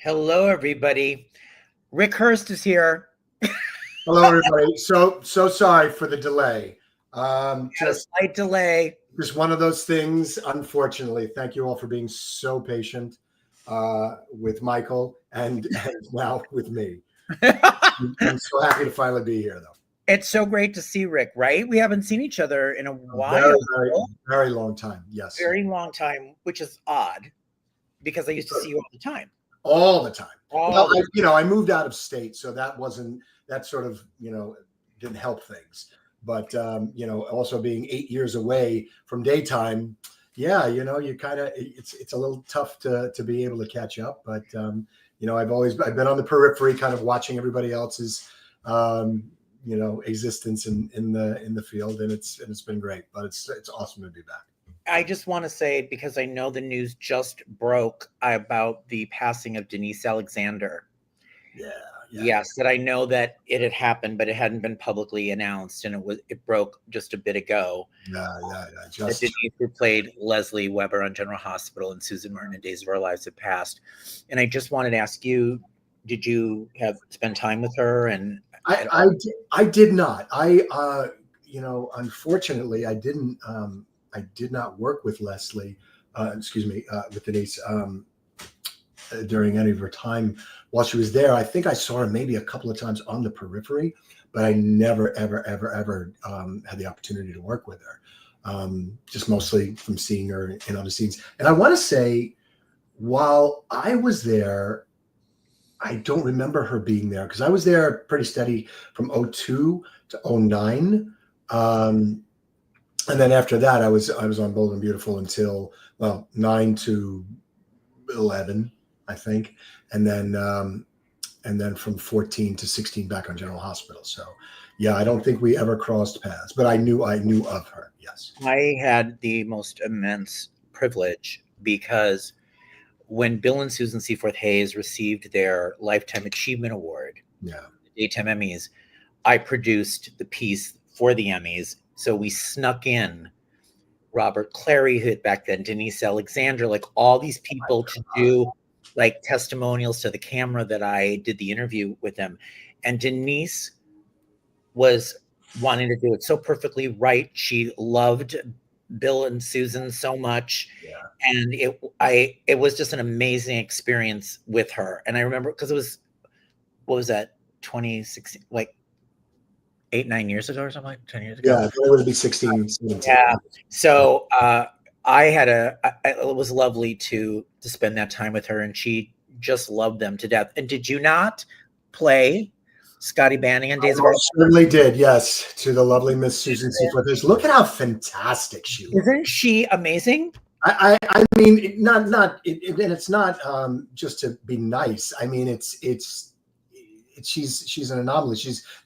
Hello, everybody. Ric Hearst is here. Hello, everybody. So sorry for the delay. Just a slight delay. Just one of those things, unfortunately. Thank you all for being so patient with Michael and now with me. I'm so happy to finally be here, though. It's so great to see Ric, right? We haven't seen each other in a while. Very long time, yes. Very long time, which is odd because I used to see you all the time. All the time. I moved out of state, so that sort of, didn't help things. But, also being 8 years away from daytime, you kind of, it's a little tough to be able to catch up. But, I've been on the periphery kind of watching everybody else's, existence in the field. And it's been great, but it's awesome to be back. I just want to say, because I know the news just broke about the passing of Denise Alexander. Yeah. Yes, that I know that it had happened, but it hadn't been publicly announced, and it broke just a bit ago. Just Denise, who played Leslie Weber on General Hospital, and Susan Martin in Days of Our Lives, had passed. And I just wanted to ask you, did you spend time with her? And I did not. Unfortunately, I didn't. I did not work with Leslie, with Denise during any of her time while she was there. I think I saw her maybe a couple of times on the periphery, but I never, ever had the opportunity to work with her. Just mostly from seeing her in other scenes. And I want to say, while I was there, I don't remember her being there because I was there pretty steady from 2002 to 2009. And then after that, I was on Bold and Beautiful until 9 to 11, I think, and then from 14 to 16 back on General Hospital. So, yeah, I don't think we ever crossed paths, but I knew of her. Yes, I had the most immense privilege because when Bill and Susan Seaforth Hayes received their Lifetime Achievement Award, the Daytime Emmys, I produced the piece for the Emmys. So we snuck in Robert Clary, who had back then, Denise Alexander, like all these people to do like testimonials to the camera that I did the interview with them. And Denise was wanting to do it so perfectly right. She loved Bill and Susan so much. Yeah. And it was just an amazing experience with her. And I remember because it was, what was that, 2016, like 8-9 years ago or something, like 10 years ago. Yeah, it would be 16, 17. Yeah. So it was lovely to spend that time with her, and she just loved them to death. And did you not play Scotty Banning on Days of Our Lives? Certainly did, yes, to the lovely Miss Susan Seaforth Hayes. Look at how fantastic she was. Isn't she amazing? I mean, it's not just to be nice. I mean, she's an anomaly.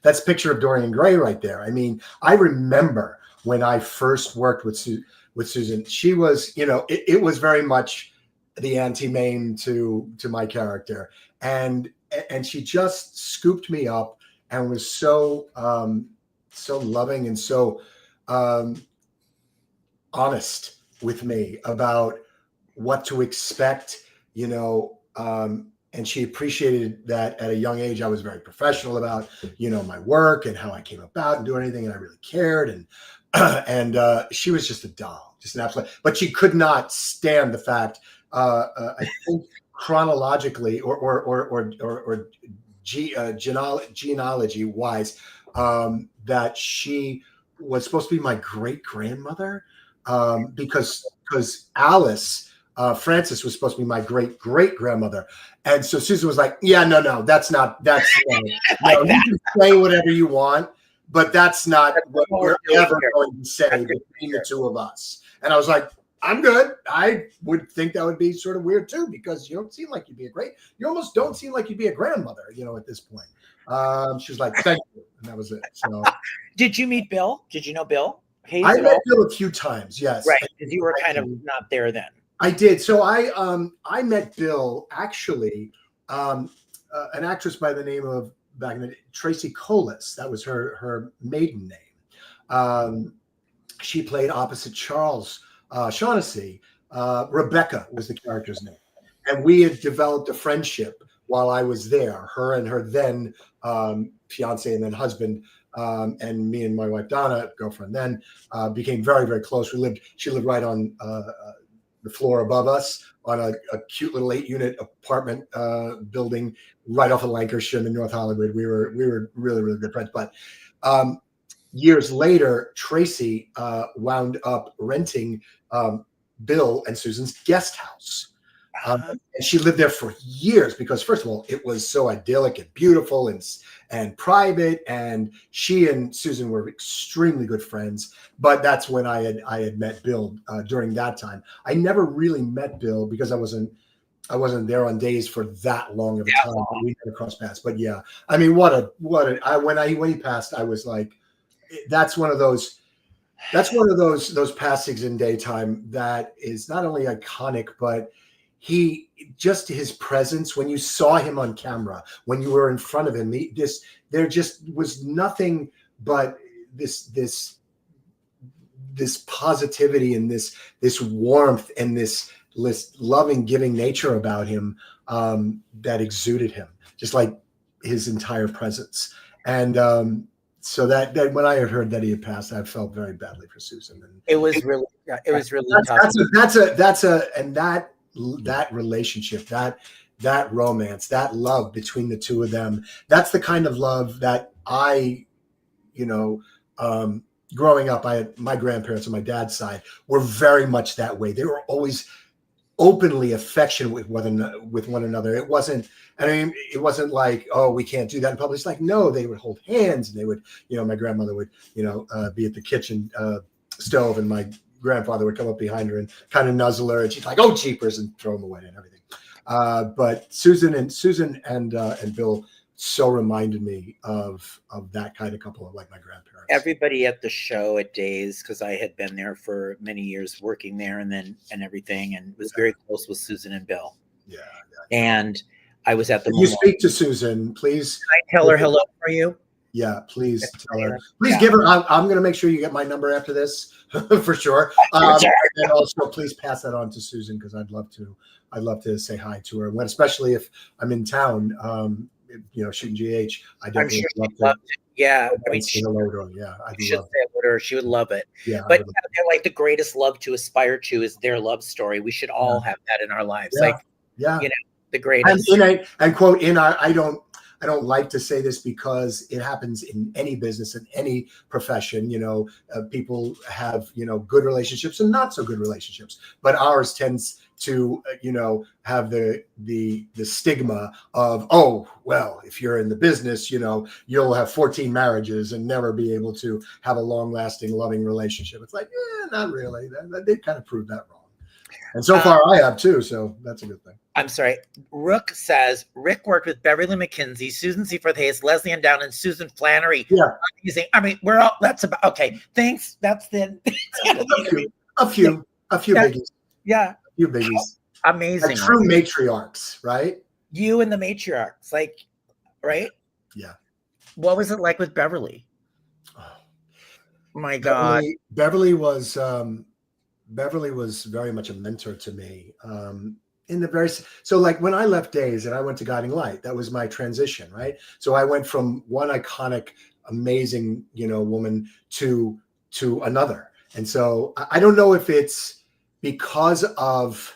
That's a picture of Dorian Gray right there. I mean, I remember when I first worked with Susan, she was, it was very much the anti-main to my character. And she just scooped me up and was so loving and so honest with me about what to expect, and she appreciated that at a young age. I was very professional about, my work and how I came about and doing anything, and I really cared. And she was just a doll, just an absolute. But she could not stand the fact, I think chronologically or genealogy wise, that she was supposed to be my great grandmother, because Alice. Frances was supposed to be my great grandmother, and so Susan was like, "Yeah, no, that's no. You can say whatever you want, but that's not what we're ever going to say between the two of us." And I was like, "I'm good. I would think that would be sort of weird too, because you don't seem like you almost don't seem like you'd be a grandmother, at this point." She was like, "Thank you," and that was it. So, did you meet Bill? Did you know Bill Hayes? I met Bill a few times. Yes, right, because you were kind of not there then. I did. So I met Bill, actually, an actress by the name of, back in the day, Tracy Colas. That was her maiden name. She played opposite Charles Shaughnessy. Rebecca was the character's name. And we had developed a friendship while I was there. Her and her then fiance and then husband, and me and my wife Donna, girlfriend then, became very, very close. She lived right on the floor above us on a cute little 8-unit apartment building right off of Lancashire in North Hollywood. We were really, really good friends. But years later, Tracy wound up renting Bill and Susan's guest house. And she lived there for years because, first of all, it was so idyllic and beautiful and private. And she and Susan were extremely good friends. But that's when I had met Bill during that time. I never really met Bill because I wasn't there on days for that long of a time. We never crossed paths. But yeah, I mean, when he passed, I was like, that's one of those passings in daytime that is not only iconic, but his presence, when you saw him on camera, when you were in front of him, there just was nothing but this positivity and this warmth and this loving, giving nature about him that exuded him, just like his entire presence. And so that when I had heard that he had passed, I felt very badly for Susan. And it was really tough. That relationship, that romance, that love between the two of them, that's the kind of love that growing up, my grandparents on my dad's side were very much that way. They were always openly affectionate with one another. It wasn't like, oh, we can't do that in public. It's like, no, they would hold hands, and they would, my grandmother would, be at the kitchen stove, and my grandfather would come up behind her and kind of nuzzle her, and she's like, oh, jeepers, and throw them away and everything. But Susan and Bill so reminded me of that kind of couple, of like my grandparents. Everybody at the show at Days, because I had been there for many years working there and everything, and was very close with Susan and Bill. Yeah. And I was at the. You speak to Susan, please. Can I tell her hello for you? Yeah, please tell her. Please give her. I'm going to make sure you get my number after this for sure. And also, please pass that on to Susan, because I'd love to say hi to her. Especially if I'm in town, shooting GH. I definitely love to. Yeah, I mean, say hello to her. Yeah, I should say hello to her. She would love it. Yeah, but they're like the greatest love to aspire to is their love story. We should all have that in our lives. The greatest. And quote in our. I don't like to say this because it happens in any business, in any profession. People have, good relationships and not so good relationships, but ours tends to, have the stigma of, oh, well, if you're in the business, you'll have 14 marriages and never be able to have a long lasting, loving relationship. It's like, not really. They kind of proved that wrong. And so far I have too. So that's a good thing. I'm sorry. Rook says Rick worked with Beverly McKinsey, Susan Seaforth Hayes, Leslie Ann Down, and Susan Flannery. Yeah. Amazing. I mean, we're all, that's about, okay. Thanks. That's the, a few biggies. Yeah. A few biggies. Amazing. True matriarchs, right? You and the matriarchs, like, right? Yeah. What was it like with Beverly? Oh my God. Beverly was very much a mentor to me. So like when I left Days and I went to Guiding Light, that was my transition, right? So I went from one iconic, amazing, woman to another. And so I don't know if it's because of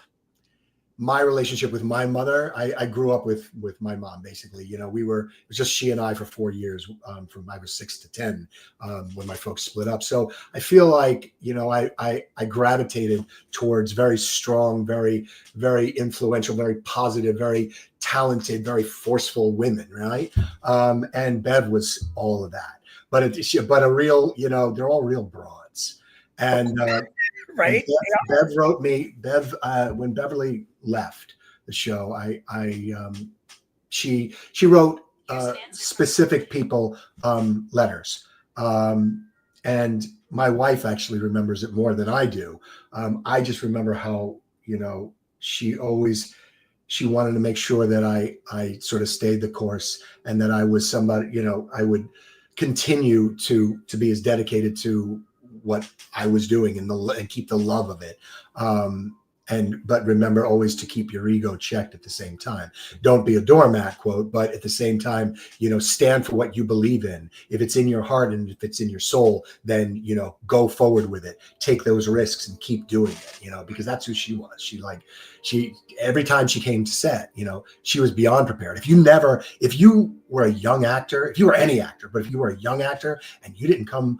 my relationship with my mother. I grew up with my mom, basically. It was just she and I for 4 years, from I was 6 to 10, when my folks split up. So I feel like, I gravitated towards very strong, very, very influential, very positive, very talented, very forceful women, right? And Bev was all of that. But a real, they're all real broads. And right. Bev wrote me. When Beverly left the show, she wrote specific people letters, and my wife actually remembers it more than I do. I just remember how she wanted to make sure that I sort of stayed the course, and that I was somebody, I would continue to be as dedicated to what I was doing and keep the love of it. but remember always to keep your ego checked at the same time. Don't be a doormat, quote, but at the same time, stand for what you believe in. If it's in your heart and if it's in your soul, then, go forward with it. Take those risks and keep doing it, because that's who she was. She every time she came to set, she was beyond prepared. If you were a young actor, if you were any actor, but if you were a young actor and you didn't come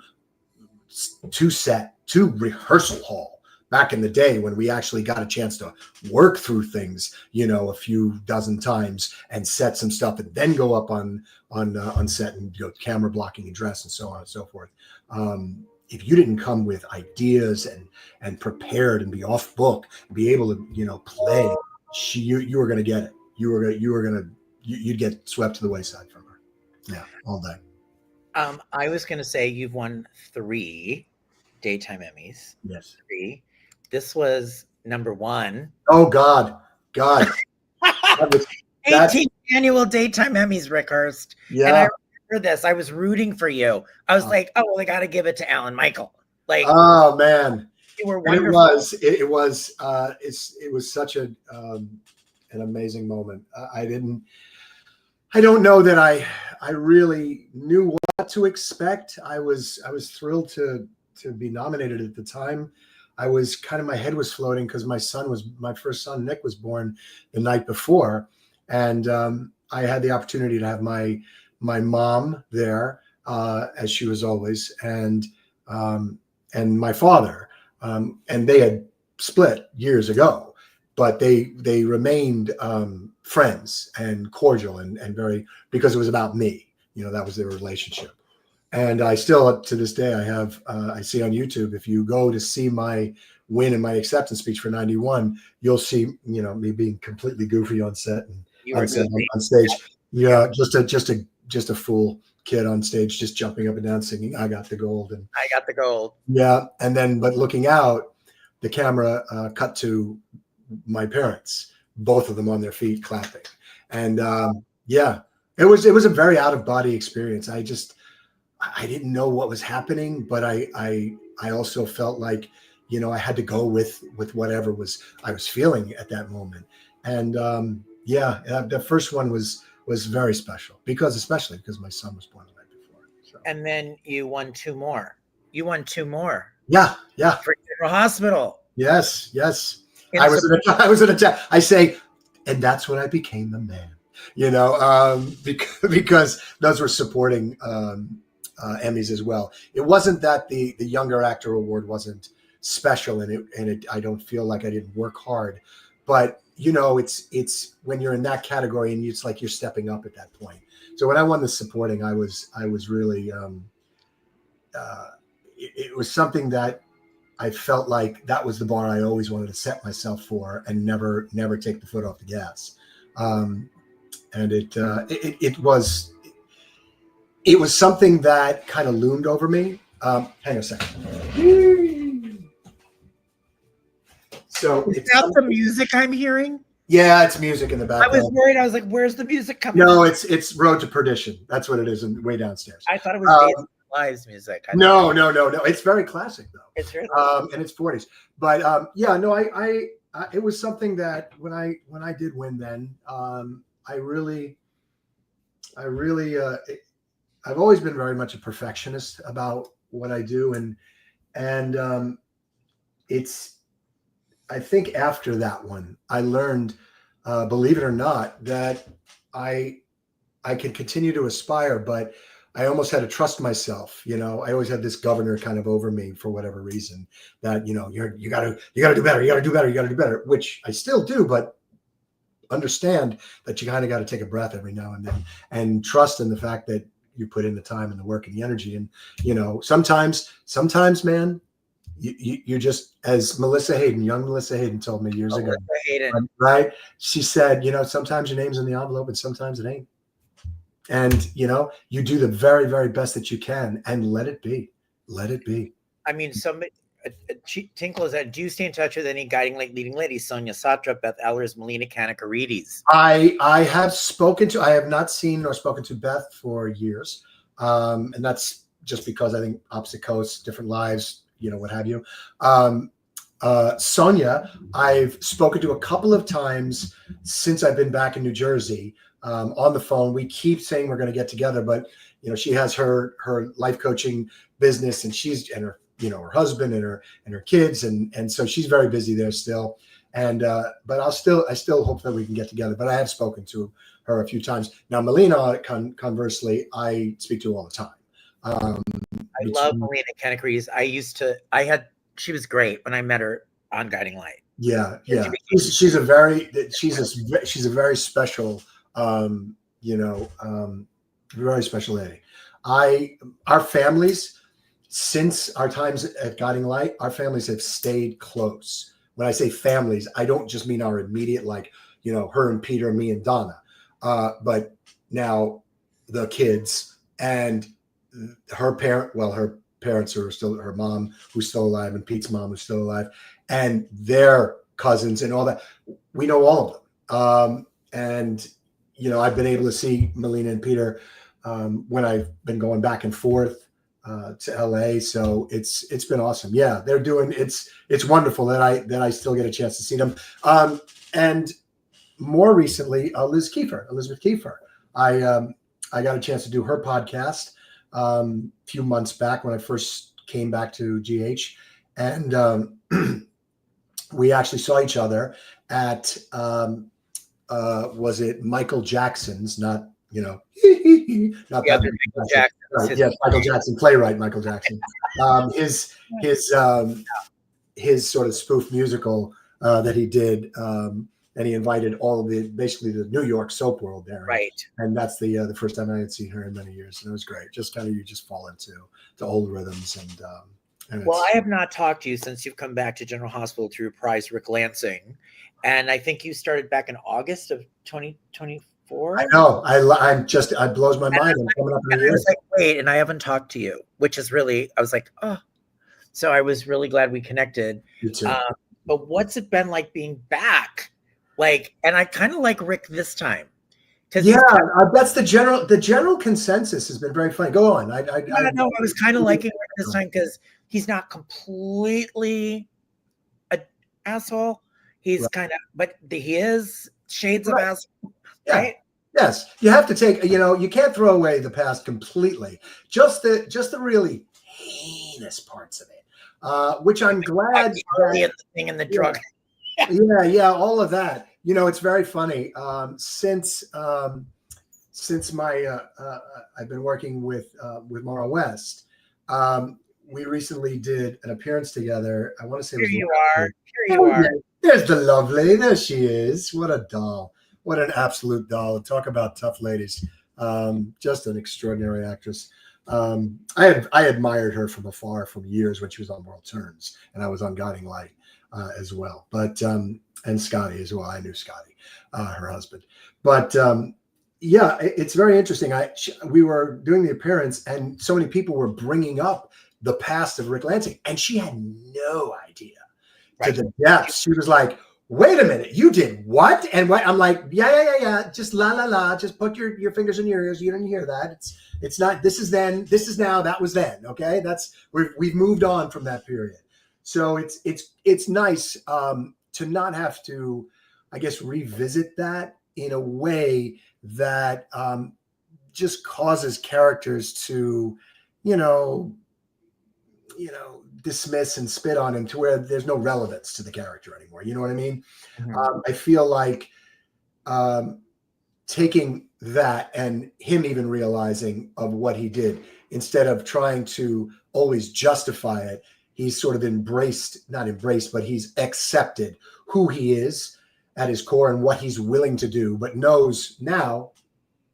to set, to rehearsal hall, back in the day when we actually got a chance to work through things, a few dozen times and set some stuff and then go up on set and camera blocking and dress and so on and so forth. If you didn't come with ideas and prepared and be off book, be able to, play, you were going to get it. You'd get swept to the wayside from her. Yeah. All day. I was going to say you've won 3 daytime Emmys. Yes. 3. This was number 1. Oh God. 18th annual daytime Emmys, Ric Hearst. Yeah. And I remember this. I was rooting for you. I was like, oh, well, I got to give it to Alan-Michael. Like, oh man, you were wonderful. It was such an amazing moment. I don't know that I really knew what to expect. I was thrilled to be nominated at the time. I was my head was floating because my first son, Nick, was born the night before. And I had the opportunity to have my mom there, as she was always, and my father. And they had split years ago, but they remained friends and cordial and very, because it was about me. That was their relationship. And I still, to this day, I see on YouTube, if you go to see my win and my acceptance speech for 91, you'll see, me being completely goofy on set and on stage. Yeah, just a fool kid on stage, just jumping up and down, singing, I got the gold. And I got the gold. Yeah. And then, but looking out, the camera cut to my parents, both of them on their feet clapping. And yeah, it was a very out of body experience. I didn't know what was happening, but I also felt like, I had to go with whatever I was feeling at that moment. And the first one was very special especially because my son was born the night before. So. And then you won 2 more. Yeah. For General Hospital. Yes. I was in a I say, and that's when I became the man. Because those were supporting Emmys as well. It wasn't that the Younger Actor Award wasn't special, and I don't feel like I didn't work hard, but it's when you're in that category and it's like you're stepping up at that point. So when I won the supporting, I was really it was something that I felt like that was the bar I always wanted to set myself for and never take the foot off the gas. And it was something that kind of loomed over me. Hang on a second. So is that the music I'm hearing? Yeah, it's music in the background. I was worried. I was like, "Where's the music coming?" No, it's Road to Perdition. That's what it is, and way downstairs. I thought it was Days of Our Lives music. No. It's very classic though. It's very and it's 40s. But I it was something that when I did win, then I really I've always been very much a perfectionist about what I do, and it's. I think after that one, I learned, believe it or not, that I can continue to aspire, but I almost had to trust myself. I always had this governor kind of over me for whatever reason that, you gotta do better, which I still do, but understand that you kind of got to take a breath every now and then and trust in the fact that you put in the time and the work and the energy. And, sometimes, man, you're just, as young Melissa Hayden told me years ago, right? She said, sometimes your name's in the envelope and sometimes it ain't. And, you do the very, very best that you can and let it be. I mean, Tinkle said, do you stay in touch with any guiding light leading ladies? Sonia Satra, Beth Ehlers, Melina Kanakarides. I have not seen nor spoken to Beth for years. And that's just because I think opposite coasts, different lives, what have you. Sonia, I've spoken to a couple of times since I've been back in New Jersey on the phone. We keep saying we're going to get together, but she has her life coaching business, and her her husband and her kids, and so she's very busy there still. And but I still hope that we can get together. But I have spoken to her a few times now. Melina, conversely, I speak to all the time. I love Melina Kennecrease. She was great when I met her on Guiding Light. Yeah. She's a very very special, very special lady. Our families, since our times at Guiding Light, our families have stayed close. When I say families, I don't just mean our immediate, her and Peter, me and Donna, but now the kids and her parents are still, her mom who's still alive, and Pete's mom who's still alive, and their cousins and all that. We know all of them. And I've been able to see Melina and Peter when I've been going back and forth to LA. So it's been awesome. Yeah, they're doing it's wonderful that I still get a chance to see them. And more recently, Elizabeth Kiefer. I got a chance to do her podcast a few months back when I first came back to GH, and we actually saw each other at was it Michael Jackson's? Not not yeah, that Michael Jackson. Right, yes, Michael Jackson, playwright Michael Jackson. His sort of spoof musical that he did. And he invited all of basically the New York soap world there. Right. And that's the first time I had seen her in many years. And it was great. Just you just fall into the old rhythms. And well, I have not talked to you since you've come back to General Hospital to reprise Ric Lansing. And I think you started back in August of 2024. I know. It blows my mind. I'm coming up in I was like, wait, and I haven't talked to you, which is really, I was like, oh. So I was really glad we connected. You too. But what's it been like being back? And I kind of like Rick this time. Yeah, that's the general consensus has been very funny. Go on. I was kind of liking Rick this time because he's not completely an asshole. He's right. Kind of, but he is shades of asshole, right? Yes, you have to take. You can't throw away the past completely. Just the really heinous parts of it, which I'm glad. The thing in the drug. Yeah, all of that. It's very funny. Since my I've been working with Maura West. We recently did an appearance together. I want to say Here you are. There's the lovely. There she is. What a doll. What an absolute doll. Talk about tough ladies. Just an extraordinary actress. I admired her from afar from years when she was on World Turns, and I was on Guiding Light as well. But and Scotty as well. I knew Scotty, her husband. But yeah, it's very interesting. We were doing the appearance, and so many people were bringing up the past of Ric Lansing, and she had no idea to the depths. She was like, "Wait a minute, you did what?" And what? I'm like, "Yeah. Just la la la. Just put your fingers in your ears. You didn't hear that. It's not. This is then. This is now. That was then. Okay. We've moved on from that period. So it's nice to not have to, I guess, revisit that in a way that just causes characters to, dismiss and spit on him to where there's no relevance to the character anymore. You know what I mean? Mm-hmm. I feel like taking that and him even realizing of what he did, instead of trying to always justify it, he's sort of not embraced, but he's accepted who he is at his core and what he's willing to do, but knows now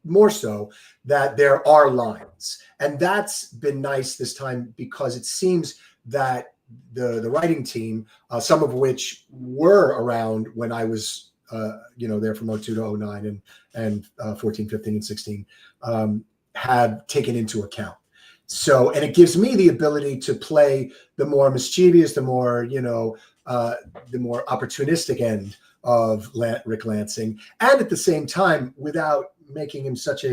more so that there are lines. And that's been nice this time, because it seems that the writing team, some of which were around when I was, there from 02 to 09 and 14, 15, and 16, have taken into account. So, and it gives me the ability to play the more mischievous, the more opportunistic end of Ric Lansing, and at the same time, without making him such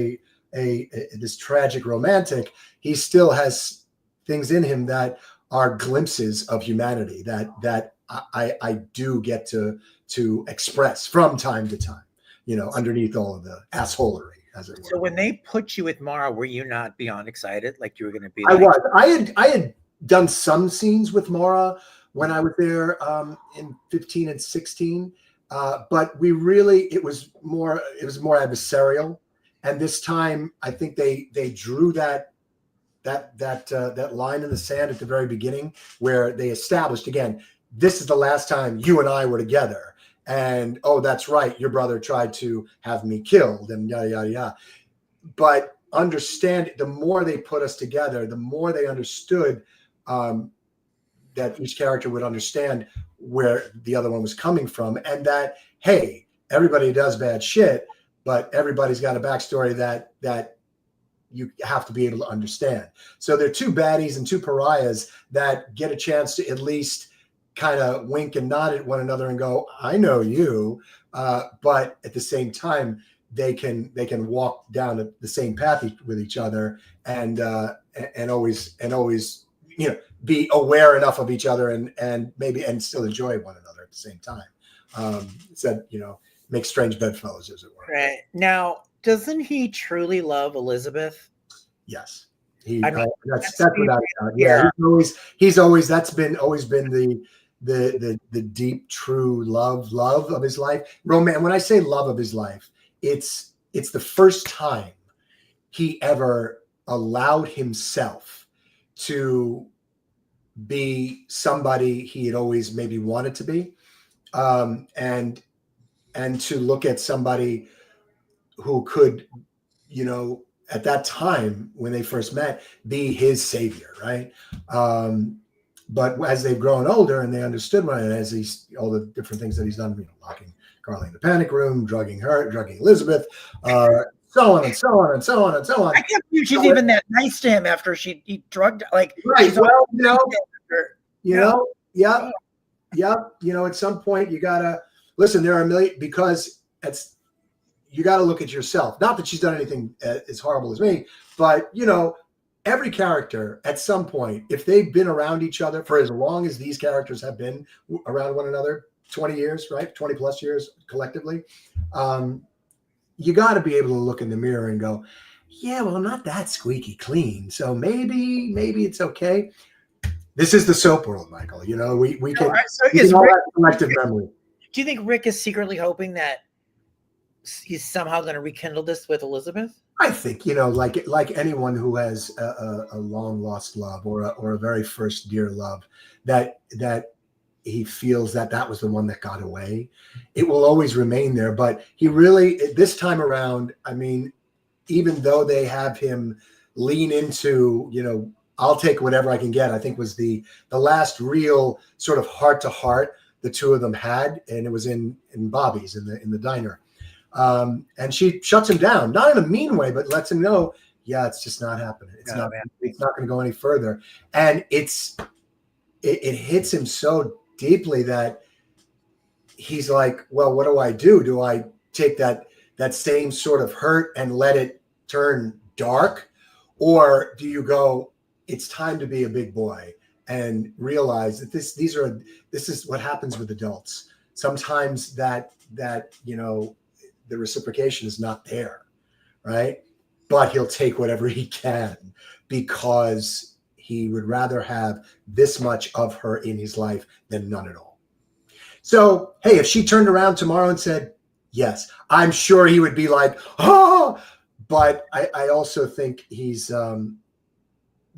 this tragic romantic, he still has things in him that are glimpses of humanity that I do get to express from time to time, underneath all of the assholery, as it were. So when they put you with Maura, were you not beyond excited? Like you were going to be? I was. I had done some scenes with Maura when I was there in 15 and 16, but it was more adversarial. And this time, I think they drew that line in the sand at the very beginning, where they established, again, this is the last time you and I were together. And, oh, that's right, your brother tried to have me killed and yada, yada, yada. But understand, the more they put us together, the more they understood that each character would understand where the other one was coming from, and that, hey, everybody does bad shit, but everybody's got a backstory that you have to be able to understand. So they're two baddies and two pariahs that get a chance to at least kind of wink and nod at one another and go, I know you. But at the same time, they can walk down the same path with each other and always be aware enough of each other and still enjoy one another at the same time. Make strange bedfellows, as it were. Right. Now, doesn't he truly love Elizabeth? Yes. That's without a doubt. Yeah. He's always been the deep, true love of his life. Romance. When I say love of his life, it's the first time he ever allowed himself to be somebody he had always maybe wanted to be, and to look at somebody who could, at that time when they first met, be his savior, right? But as they've grown older and they understood one, and as all the different things that he's done, locking Carly in the panic room, drugging Elizabeth, so on and so on and so on and so on. I can't believe she's even that nice to him after he drugged, like, right. Well, at some point you gotta listen. There are a million, because you got to look at yourself. Not that she's done anything as horrible as me, but every character at some point, if they've been around each other for as long as these characters have been around one another, 20 years, right? 20 plus years collectively. You got to be able to look in the mirror and go, yeah, well, I'm not that squeaky clean. So maybe it's okay. This is the soap world, Michael. We can all that collective memory. Do you think Rick is secretly hoping that he's somehow going to rekindle this with Elizabeth? I think, like anyone who has a long lost love or a very first dear love, that he feels that was the one that got away. It will always remain there. But he really, this time around, I mean, even though they have him lean into, I'll take whatever I can get, I think was the last real sort of heart to heart the two of them had, and it was in Bobby's in the diner. And she shuts him down, not in a mean way, but lets him know, yeah, it's just not happening. It's not going to go any further. And it hits him so deeply that he's like, well, what do I do? Do I take that same sort of hurt and let it turn dark? Or do you go, it's time to be a big boy and realize that this is what happens with adults. Sometimes that the reciprocation is not there, right? But he'll take whatever he can because he would rather have this much of her in his life than none at all. So, hey, if she turned around tomorrow and said, yes, I'm sure he would be like, oh, but I also think he's,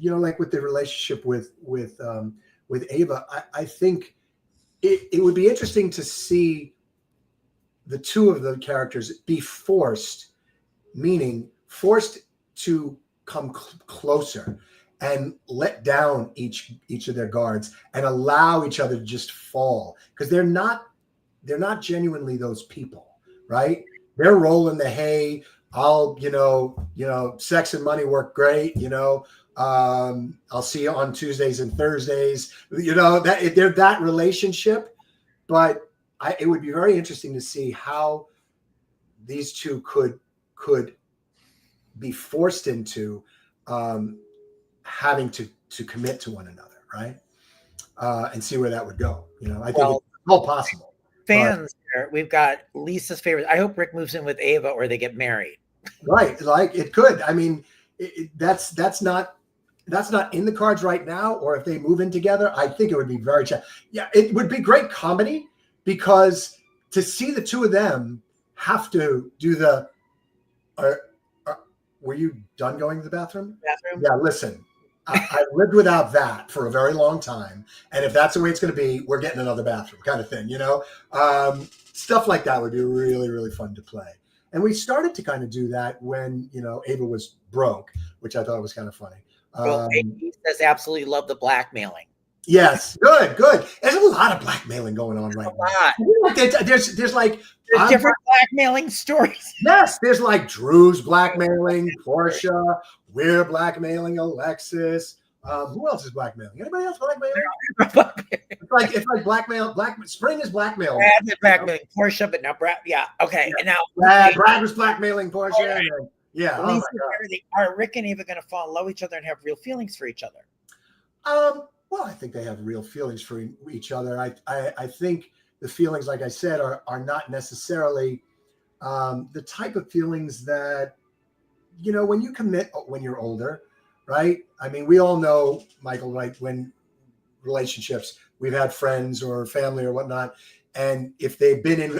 like with the relationship with Ava, I think it would be interesting to see the two of the characters be forced to come closer and let down each of their guards and allow each other to just fall, because they're not genuinely those people, right? They're rolling the hay. I'll, sex and money work great. I'll see you on Tuesdays and Thursdays, that they're that relationship. But it would be very interesting to see how these two could be forced into having to commit to one another, right? and see where that would go. I think Well, it's all possible. Fans here, we've got Lisa's favorite. I hope Rick moves in with Ava or they get married. Right, like it could. I mean, that's not in the cards right now. Or if they move in together, I think it would be very yeah, it would be great comedy, because to see the two of them have to do the were you done going to the bathroom? Yeah, listen, I lived without that for a very long time, and if that's the way it's going to be, we're getting another bathroom kind of thing. Stuff like that would be really, really fun to play. And we started to kind of do that when Ava was broke, which I thought was kind of funny. Well, he says absolutely love the blackmailing. Yes, good. There's a lot of blackmailing going on right now. There's different blackmailing stories. Yes, there's like Drew's blackmailing Portia. We're blackmailing Alexis. Who else is blackmailing? Anybody else blackmailing? It's like blackmail. Spring is blackmail. Brad is blackmailing Portia, but now Brad. Yeah, okay. Yeah. And now Brad was blackmailing Portia. Right. Yeah. Oh are Rick and Ava going to fall in love with each other and have real feelings for each other? Well, I think they have real feelings for each other. I think the feelings, like I said, are not necessarily the type of feelings that, when you commit when you're older, right? I mean, we all know, Michael, right? When relationships, we've had friends or family or whatnot, and if they've been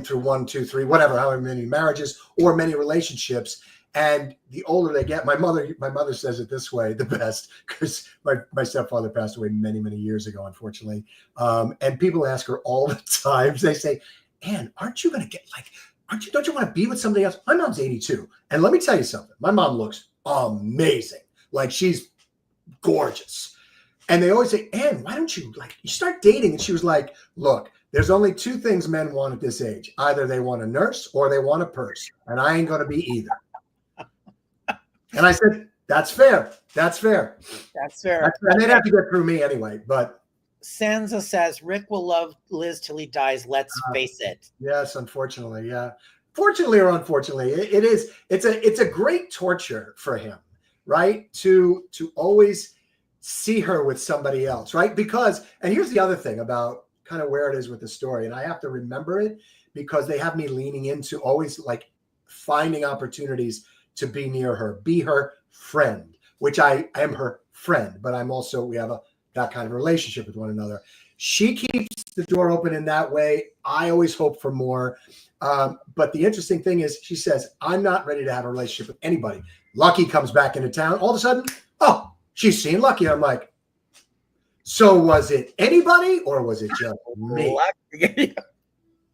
through 1, 2, 3, whatever, however many marriages or many relationships, and the older they get, my mother says it this way, the best, because my stepfather passed away many, many years ago, unfortunately. And people ask her all the time, they say, Ann, don't you want to be with somebody else? My mom's 82. And let me tell you something. My mom looks amazing. Like, she's gorgeous. And they always say, Ann, why don't you start dating? And she was like, look, there's only 2 things men want at this age. Either they want a nurse or they want a purse. And I ain't going to be either. And I said, that's fair. And they'd have to get through me anyway. But Sansa says, Rick will love Liz till he dies. Let's face it. Yes, unfortunately. Yeah. Fortunately or unfortunately, it's a great torture for him, right? To always see her with somebody else, right? Because, and here's the other thing about kind of where it is with the story, and I have to remember it because they have me leaning into always finding opportunities to be near her, be her friend, which I am her friend, but I'm also, we have that kind of relationship with one another. She keeps the door open in that way. I always hope for more. But the interesting thing is, she says, I'm not ready to have a relationship with anybody. Lucky comes back into town. All of a sudden, oh, she's seeing Lucky. I'm like, so was it anybody or was it just me?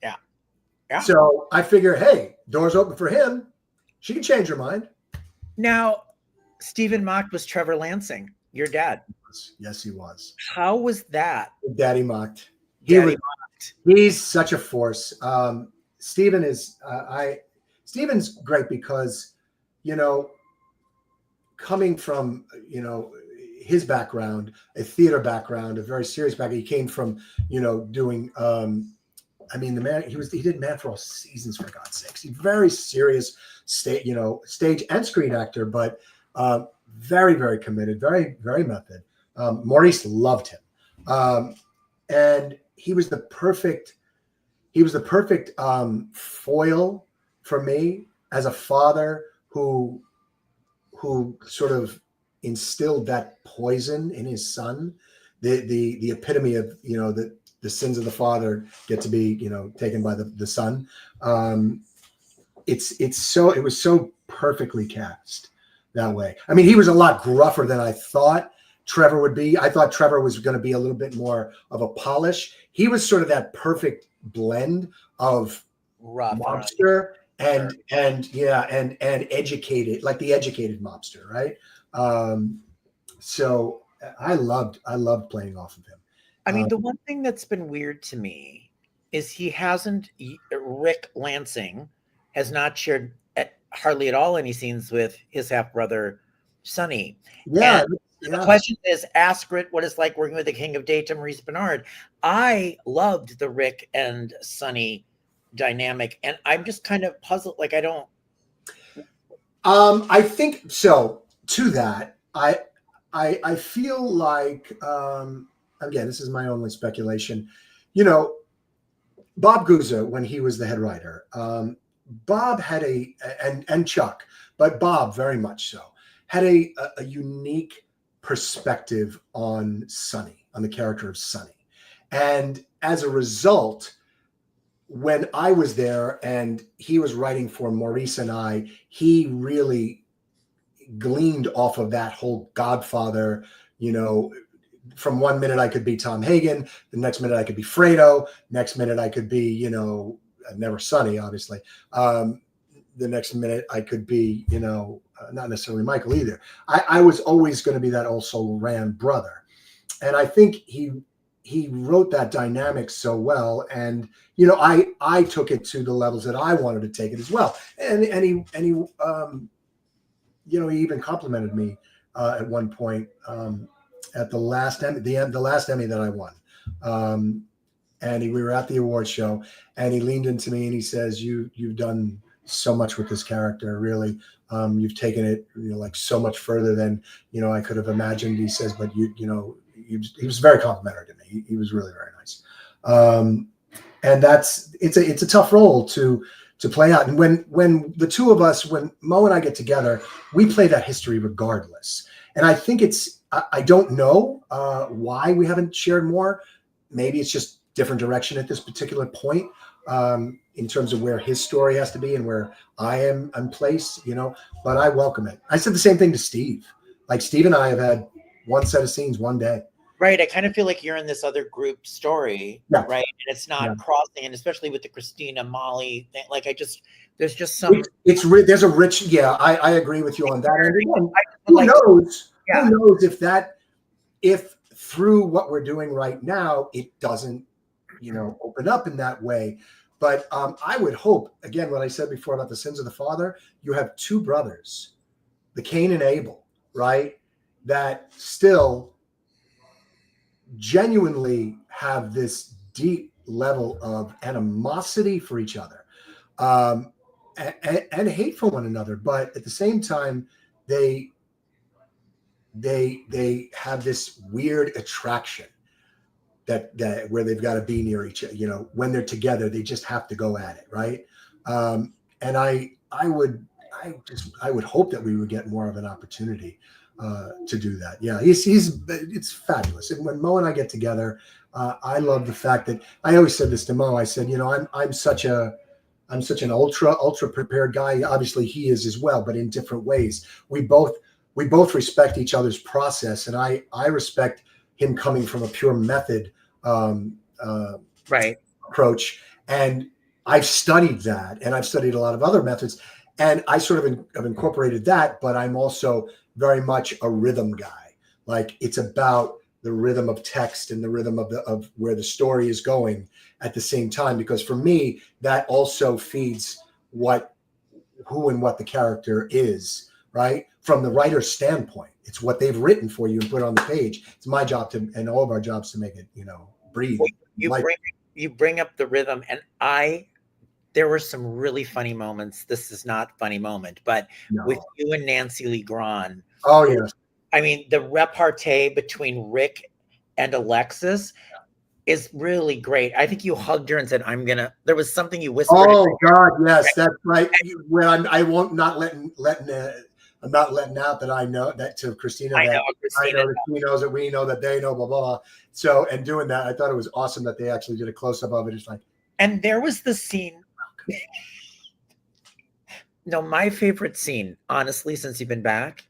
Yeah. So I figure, hey, door's open for him. She can change her mind. Now, Stephen mocked was Trevor Lansing, your dad. Yes, he was. How was that? Daddy mocked. He's such a force. Stephen is Stephen's great because, coming from, his background, a theater background, a very serious background. He came from, doing the man, he did Man for All Seasons, for God's sakes. He's very serious stage and screen actor, but very, very committed, very, very method. Maurice loved him. And he was the perfect foil for me as a father who sort of instilled that poison in his son, the epitome of, the sins of the father get to be, taken by the son. It was so perfectly cast that way. I mean, he was a lot gruffer than I thought Trevor would be. I thought Trevor was going to be a little bit more of a polish. He was sort of that perfect blend of mobster and educated, like the educated mobster, right? So I loved playing off of him. I mean, the one thing that's been weird to me is Ric Lansing has not shared hardly at all any scenes with his half brother, Sonny. Yeah. The question is, ask Rick what it's like working with the King of Dayton, Maurice Bernard. I loved the Rick and Sonny dynamic, and I'm just kind of puzzled. I don't. I think so. To that, I feel like again, this is my only speculation. You know, Bob Guza, when he was the head writer, Bob had and Chuck, but Bob very much so, had a unique perspective on Sonny, on the character of Sonny. And as a result, when I was there and he was writing for Maurice and I, he really gleaned off of that whole Godfather, you know, from one minute I could be Tom Hagen, the next minute I could be Fredo, next minute I could be, you know, never Sonny, obviously. The next minute I could be, you know, not necessarily Michael either. I was always going to be that also ran brother. And I think he wrote that dynamic so well. And, you know, I took it to the levels that I wanted to take it as well. And he you know, he even complimented me at one point at the last Emmy, the last Emmy that I won. And we were at the award show, and he leaned into me and he says, you've done so much with this character, really. You've taken it, you know, like so much further than, you know, I could have imagined. He says, but you know, he was very complimentary to me. He was really very nice. And it's a tough role to play out. And when the two of us, when Mo and I get together, we play that history regardless. And I think I don't know why we haven't shared more. Maybe it's just different direction at this particular point in terms of where his story has to be and where I'm placed, you know, but I welcome it. I said the same thing to Steve. Like Steve and I have had one set of scenes one day. Right. I kind of feel like you're in this other group story, right? And it's not crossing, and especially with the Kristina, Molly thing. Like there's just some. There's a rich. Yeah, I agree with you on that. And who knows? Yeah. Who knows if through what we're doing right now, it doesn't, you know, open up in that way. But I would hope, again, what I said before about the sins of the father, you have two brothers, the Cain and Abel, right? That still genuinely have this deep level of animosity for each other and hate for one another. But at the same time, they have this weird attraction that where they've got to be near each other. You know, when they're together, they just have to go at it, right? And I would hope that we would get more of an opportunity to do that. Yeah, it's fabulous. And when Mo and I get together, I love the fact that I always said this to Mo. I said, you know, I'm such an ultra prepared guy. Obviously, he is as well, but in different ways. We both respect each other's process, and I respect him coming from a pure method approach. And I've studied that, and I've studied a lot of other methods, and I sort of have incorporated that. But I'm also very much a rhythm guy. Like, it's about the rhythm of text and the rhythm of where the story is going at the same time. Because for me, that also feeds who and what the character is, right? From the writer's standpoint, it's what they've written for you and put on the page. It's my job and all of our jobs to make it, you know, breathe. You bring up the rhythm, and there were some really funny moments. This is not a funny moment, but with you and Nancy Lee Grahn. Oh, yes. I mean, the repartee between Rick and Alexis is really great. I think you hugged her and said, there was something you whispered. Oh, God, yes, that's right. Where I'm not letting out that I know that to Kristina. I know that she knows that we know that they know, blah, blah, blah. So, and doing that, I thought it was awesome that they actually did a close-up of it. It's like, and there was the scene. No, my favorite scene, honestly, since you've been back,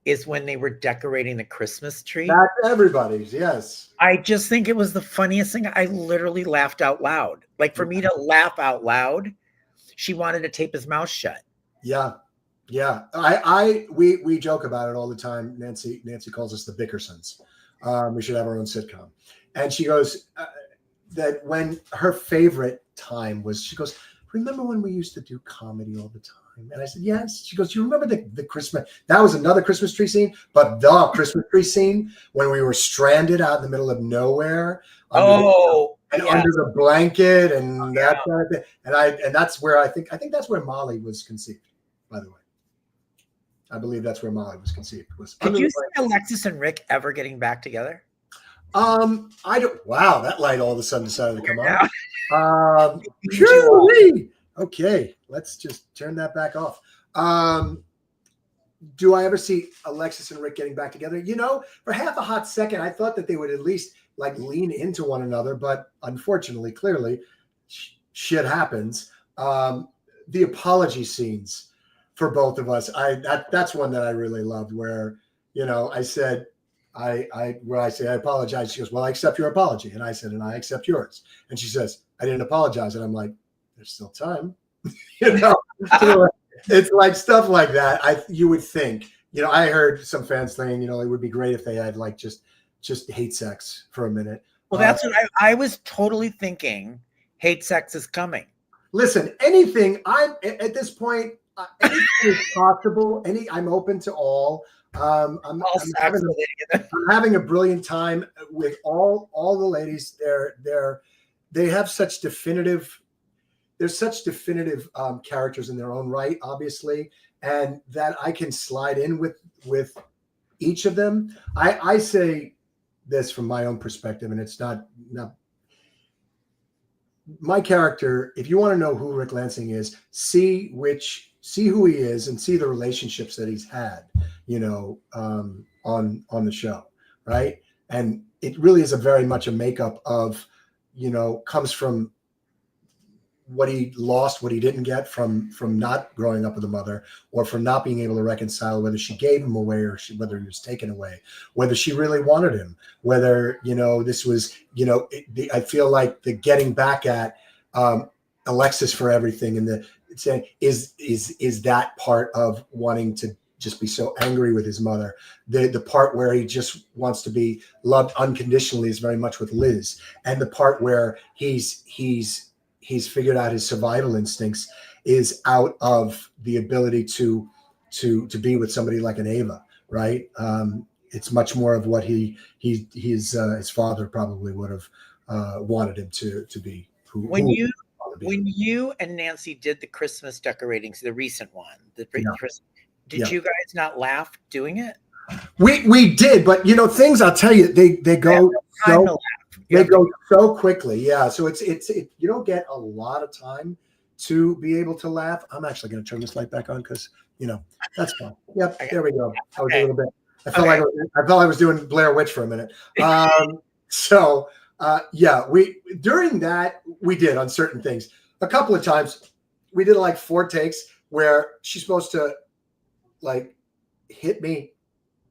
is when they were decorating the Christmas tree. That's everybody's, yes. I just think it was the funniest thing. I literally laughed out loud. Like, for me to laugh out loud, she wanted to tape his mouth shut. Yeah. Yeah. We joke about it all the time. Nancy calls us the Bickersons. We should have our own sitcom. And she goes, that when her favorite time was, she goes, remember when we used to do comedy all the time? And I said, yes. She goes, you remember the Christmas? That was another Christmas tree scene, but the Christmas tree scene when we were stranded out in the middle of nowhere. Under the blanket and that kind of thing. And that's where I think that's where Molly was conceived, by the way. I believe that's where Molly was conceived. Could you see Alexis and Rick ever getting back together? I don't. Wow, that light all of a sudden decided to come on. Turned you off. Okay, let's just turn that back off. Do I ever see Alexis and Ric getting back together? You know, for half a hot second, I thought that they would at least like lean into one another, but unfortunately, clearly, shit happens. The apology scenes for both of us, that's one that I really loved. Where I said, where I say I apologize. She goes, "Well, I accept your apology," and I said, "And I accept yours." And she says, "I didn't apologize," and I'm like, "There's still time." So it's like stuff like that. You would think, I heard some fans saying, it would be great if they had like just hate sex for a minute. Well, that's what I was totally thinking. Hate sex is coming. Listen, anything. I'm at this point. Anything is possible. I'm open to all. I'm having a brilliant time with all the ladies. They have such definitive. There's such definitive characters in their own right, obviously, and that I can slide in with each of them. I say this from my own perspective, and it's not my character. If you want to know who Ric Lansing is, see who he is and see the relationships that he's had, on the show, right? And it really is very much a makeup of, comes from what he lost, what he didn't get from not growing up with a mother, or from not being able to reconcile whether she gave him away or whether he was taken away, whether she really wanted him, whether this was I feel like the getting back at Alexis for everything, and the saying is that part of wanting to just be so angry with his mother. The part where he just wants to be loved unconditionally is very much with Liz, and the part where he's figured out his survival instincts is out of the ability to be with somebody like an Ava, right? It's much more of what his father probably would have wanted him to be. When you and Nancy did the Christmas decorating, the recent one, did you guys not laugh doing it? We did, but things, I'll tell you, they go so. They go so quickly, yeah. So it's you don't get a lot of time to be able to laugh. I'm actually going to turn this light back on because that's fine. Yep, there we go. I was a little bit. I felt like I was doing Blair Witch for a minute. Yeah, during that we did on certain things. A couple of times we did like 4 takes where she's supposed to like hit me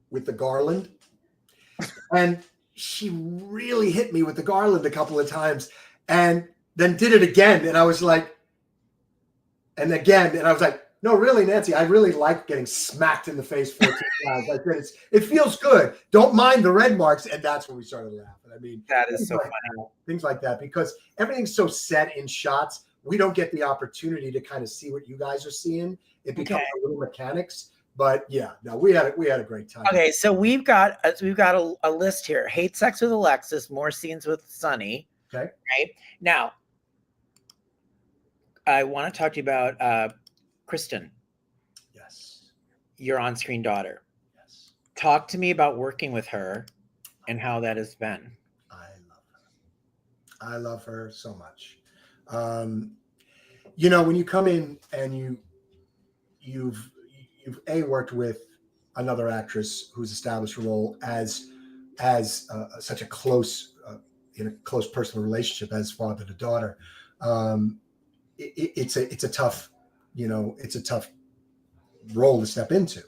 with the garland, and she really hit me with the garland a couple of times and then did it again. And I was like, and again, and I was like, no, really, Nancy, I really like getting smacked in the face 14 times. I said, it feels good. Don't mind the red marks. And that's when we started laughing. I mean, that is so funny. Things like that, because everything's so set in shots. We don't get the opportunity to kind of see what you guys are seeing. It becomes a little mechanics. But yeah, no, we had a great time. Okay, so we've got a list here. Hate sex with Alexis, more scenes with Sonny. Okay. Right now, I want to talk to you about Kristen. Yes. Your on-screen daughter. Yes. Talk to me about working with her and how that has been. I love her so much. When you come in and you've worked with another actress who's established a role as such a close in a close personal relationship as father to daughter. It's a tough role to step into.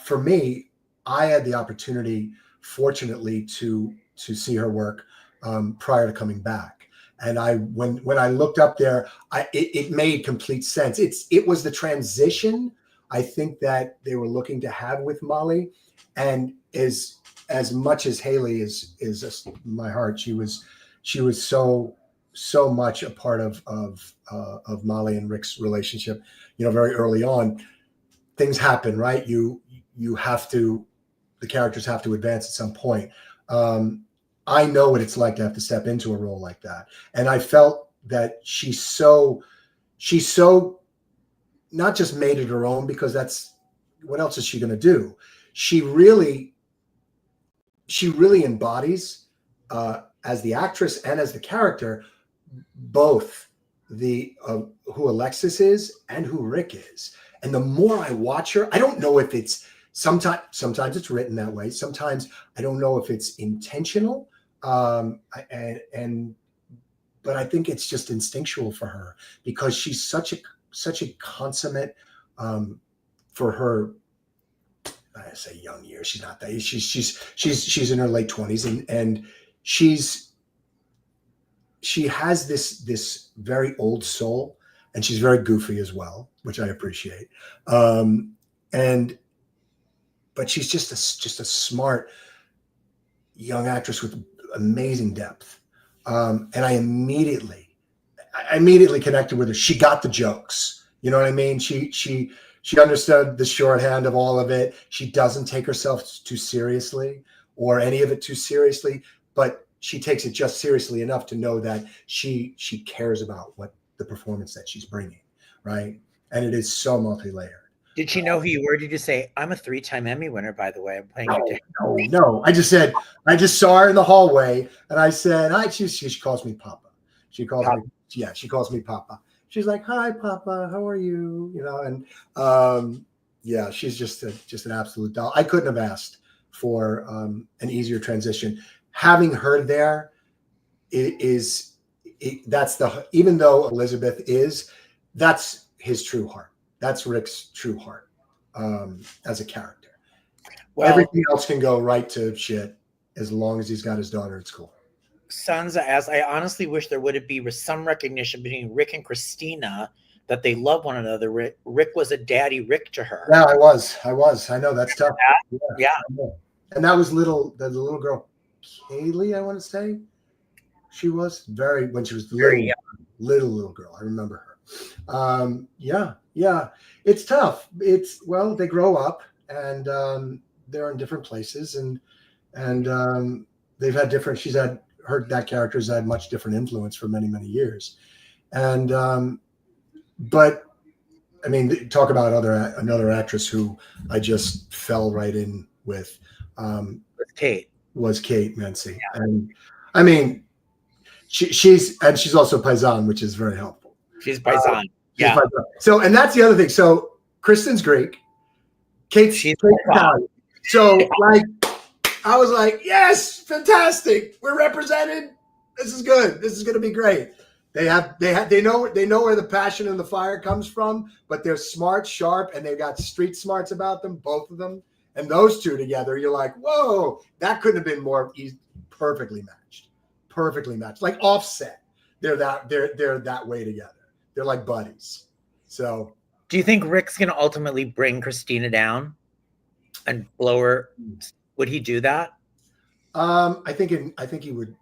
For me, I had the opportunity, fortunately, to see her work prior to coming back. And when I looked up there, it made complete sense. It was the transition I think that they were looking to have with Molly, and as much as Haley is just my heart, she was so much a part of Molly and Ric's relationship. Very early on, things happen, right? The characters have to advance at some point. I know what it's like to have to step into a role like that, and I felt that she's so not just made it her own, because that's what else is she going to do? She really embodies as the actress and as the character, both the who Alexis is and who Ric is. And the more I watch her, I don't know if it's sometimes it's written that way. Sometimes I don't know if it's intentional. But I think it's just instinctual for her because she's such a consummate for her. I say young years. She's not that. She's in her late 20s, and she has this very old soul, and she's very goofy as well, which I appreciate. But she's just a smart young actress with amazing depth. And I immediately connected with her. She got the jokes. You know what I mean? She understood the shorthand of all of it. She doesn't take herself too seriously or any of it too seriously, but she takes it just seriously enough to know that she cares about what the performance that she's bringing, right? And it is so multi-layered. Did she know who you were? Did you say, I'm a 3-time Emmy winner, by the way? I'm playing you. No. I just saw her in the hallway and I said, hi, she calls me Papa. She calls me Papa. She's like, hi, Papa, how are you? You know, and she's just an absolute doll. I couldn't have asked for an easier transition. Having her there even though Elizabeth that's his true heart. That's Ric's true heart as a character. Well, everything else can go right to shit as long as he's got his daughter at school. Sansa asks, I honestly wish there would be some recognition between Ric and Kristina that they love one another. Ric was a daddy Ric to her. Yeah, I was. I know that's tough. Yeah. And that was the little girl, Kaylee, I want to say. She was when she was little girl. I remember her. Yeah. It's tough. They grow up and they're in different places and they've had different. That character's had much different influence for many, many years. And but I mean, talk about another actress who I just fell right in with. Kate. Was Kate Mansi. Yeah. And I mean, she's also Paisan, which is very helpful. She's Paisan. So, and that's the other thing. So Kristen's Greek. Kate's Italian. So like, I was like, yes, fantastic. We're represented. This is good. This is going to be great. They know where the passion and the fire comes from, but they're smart, sharp, and they've got street smarts about them, both of them. And those two together, you're like, whoa, that couldn't have been more perfectly matched. Like Offset. They're that way together. They're like buddies. So, do you think Ric's going to ultimately bring Kristina down and blow her? Would he do that? I think he would.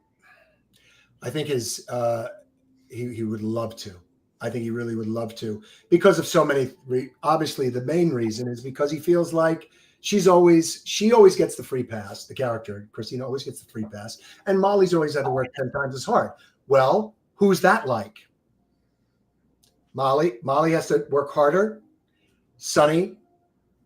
I think he would love to. I think he really would love to because of so many. Obviously, the main reason is because he feels like she always gets the free pass. The character Kristina always gets the free pass, and Molly's always had to work 10 times as hard. Well, who's that like? Molly has to work harder. Sonny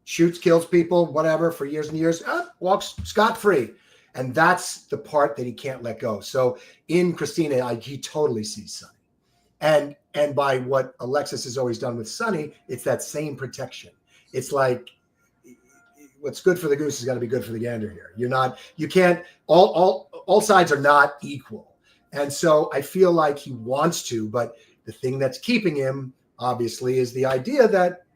shoots, kills people, whatever, for years and years, walks scot-free. And that's the part that he can't let go. So in Kristina, he totally sees Sonny. And by what Alexis has always done with Sonny, it's that same protection. It's like, what's good for the goose has got to be good for the gander here. You can't, all sides are not equal. And so I feel like he wants to, but the thing that's keeping him, obviously, is the idea that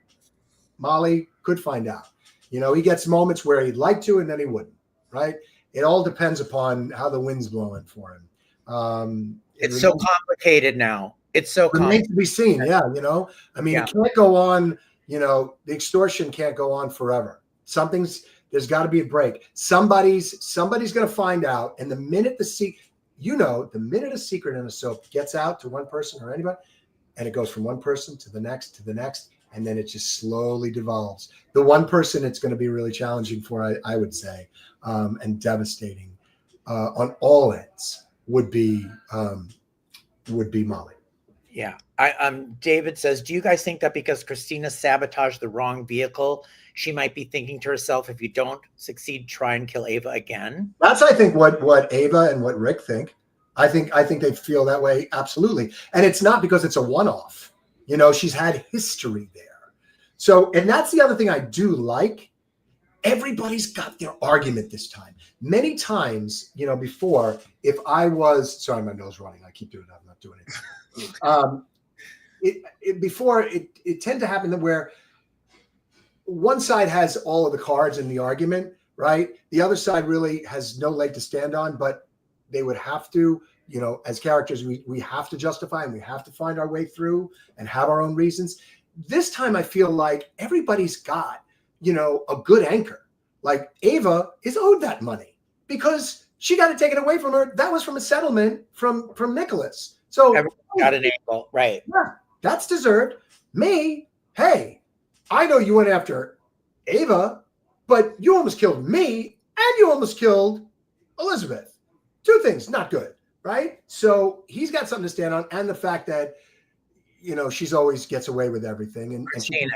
Molly could find out. You know, he gets moments where he'd like to and then he wouldn't, right? It all depends upon how the wind's blowing for him. It's so complicated now. It's so complicated. To be seen, yeah, you know? I mean, It can't go on, you know, the extortion can't go on forever. There's got to be a break. Somebody's going to find out, and the minute a secret in a soap gets out to one person or anybody, and it goes from one person to the next, and then it just slowly devolves. The one person it's going to be really challenging for, I would say, and devastating on all ends would be Molly. Yeah. David says, do you guys think that because Kristina sabotaged the wrong vehicle, she might be thinking to herself, if you don't succeed, try and kill Ava again? That's, I think, what Ava and what Ric think. I think they feel that way, absolutely. And it's not because it's a one-off. You know, she's had history there. So, and that's the other thing I do like. Everybody's got their argument this time. Many times, you know, before, if I was, sorry, my nose running. I keep doing it. I'm not doing it. Before, it tend to happen where one side has all of the cards in the argument, right? The other side really has no leg to stand on, but they would have to, you know, as characters, we have to justify and we have to find our way through and have our own reasons. This time I feel like everybody's got, you know, a good anchor. Like Ava is owed that money because she got it taken away from her. That was from a settlement from Nicholas. So everybody got an angle, right? Yeah, that's deserved. Me, hey, I know you went after Ava, but you almost killed me and you almost killed Elizabeth. Two things, not good, right? So he's got something to stand on, and the fact that, you know, she's always gets away with everything, and she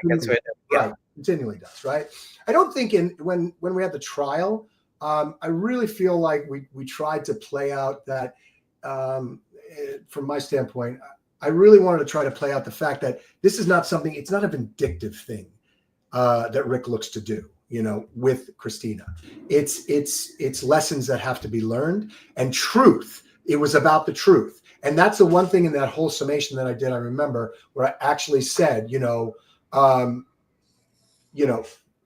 continually does, right? I don't think when we had the trial, I really feel like we tried to play out that, from my standpoint, I really wanted to try to play out the fact that this is not something, it's not a vindictive thing that Ric looks to do, you know, with Kristina. It's lessons that have to be learned, and truth. It was about the truth. And that's the one thing in that whole summation that I did, I remember, where I actually said, you know,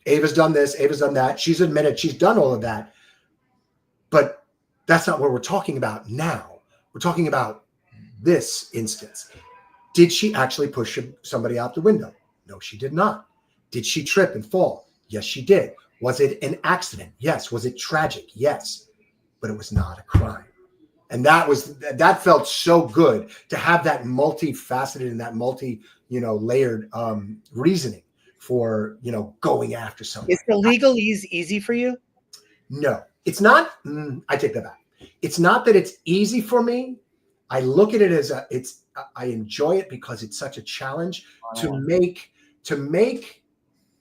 Ava's done this, Ava's done that. She's admitted she's done all of that. But that's not what we're talking about now. We're talking about this instance. Did she actually push somebody out the window? No, she did not. Did she trip and fall? Yes, she did. Was it an accident? Yes. Was it tragic? Yes. But it was not a crime. And that felt so good to have that multifaceted and that layered reasoning for, you know, going after somebody. Is the legalese easy for you? No, it's not. I take that back. It's not that it's easy for me. I look at it as I enjoy it because it's such a challenge to make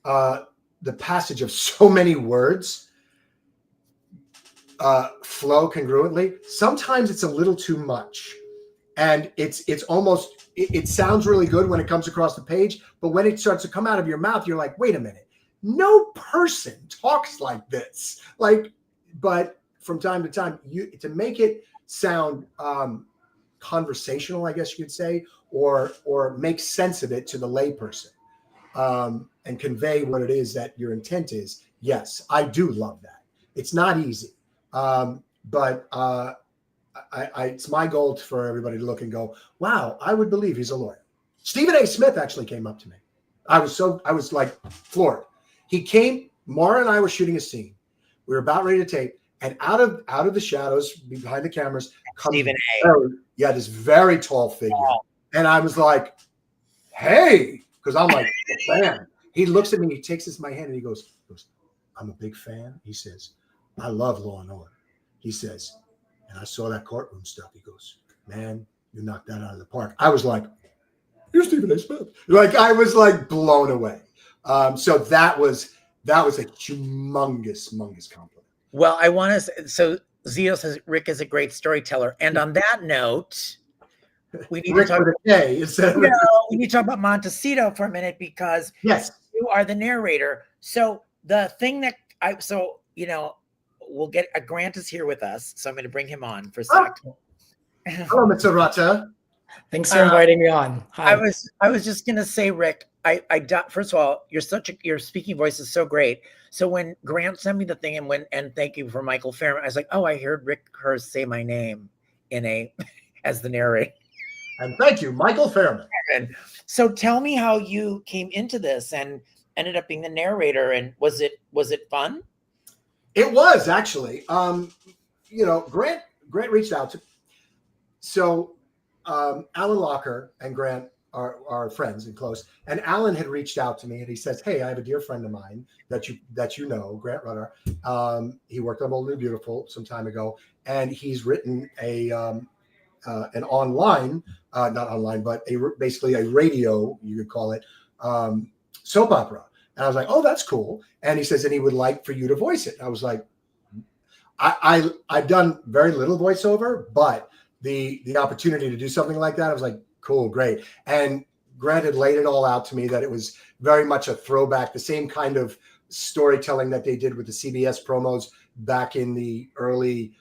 the passage of so many words flow congruently. Sometimes it's a little too much, and it's almost, it sounds really good when it comes across the page, but when it starts to come out of your mouth, you're like, wait a minute, no person talks like this. But from time to time, to make it sound conversational, I guess you could say, or make sense of it to the layperson, and convey what it is that your intent is. Yes, I do love that. It's not easy. But it's my goal for everybody to look and go, wow, I would believe he's a lawyer. Stephen A. Smith actually came up to me. I was like floored. He came, Maura and I were shooting a scene. We were about ready to tape, and out of the shadows behind the cameras comes Stephen A. This very tall figure. And I was like, hey, because I'm like, man. He looks at me, he takes my hand and he goes, I'm a big fan. He says, I love Law and Order. He says, and I saw that courtroom stuff. He goes, man, you knocked that out of the park. I was like, you're Stephen A. Smith. Like, I was like blown away. So that was a humongous compliment. Well, I want to say, so Zio says Ric is a great storyteller. And on that note, we need to talk we need to talk about Montecito for a minute, because yes, you are the narrator. So the thing that we'll get Grant is here with us, so I'm going to bring him on for a sec. Hello, Mr. Rata. Thanks for inviting me on. Hi. I was just going to say, Ric, first of all, your speaking voice is so great. So when Grant sent me the thing and thank you for Michael Fairman, I was like, oh, I heard Ric Hearst say my name as the narrator. And thank you, Michael Fairman. So tell me how you came into this and ended up being the narrator, and was it fun? It was actually. Grant reached out to. So Alan Locker and Grant are friends and close, and Alan had reached out to me and he says, "Hey, I have a dear friend of mine that you know, Grant Rutter. He worked on Bold and Beautiful some time ago, and he's written a an online, not online, but basically a radio, you could call it, soap opera. And I was like, oh, that's cool. And he says, and he would like for you to voice it. I was like, I've done very little voiceover, but the opportunity to do something like that, I was like, cool, great. And Grant had laid it all out to me that it was very much a throwback, the same kind of storytelling that they did with the CBS promos back in the early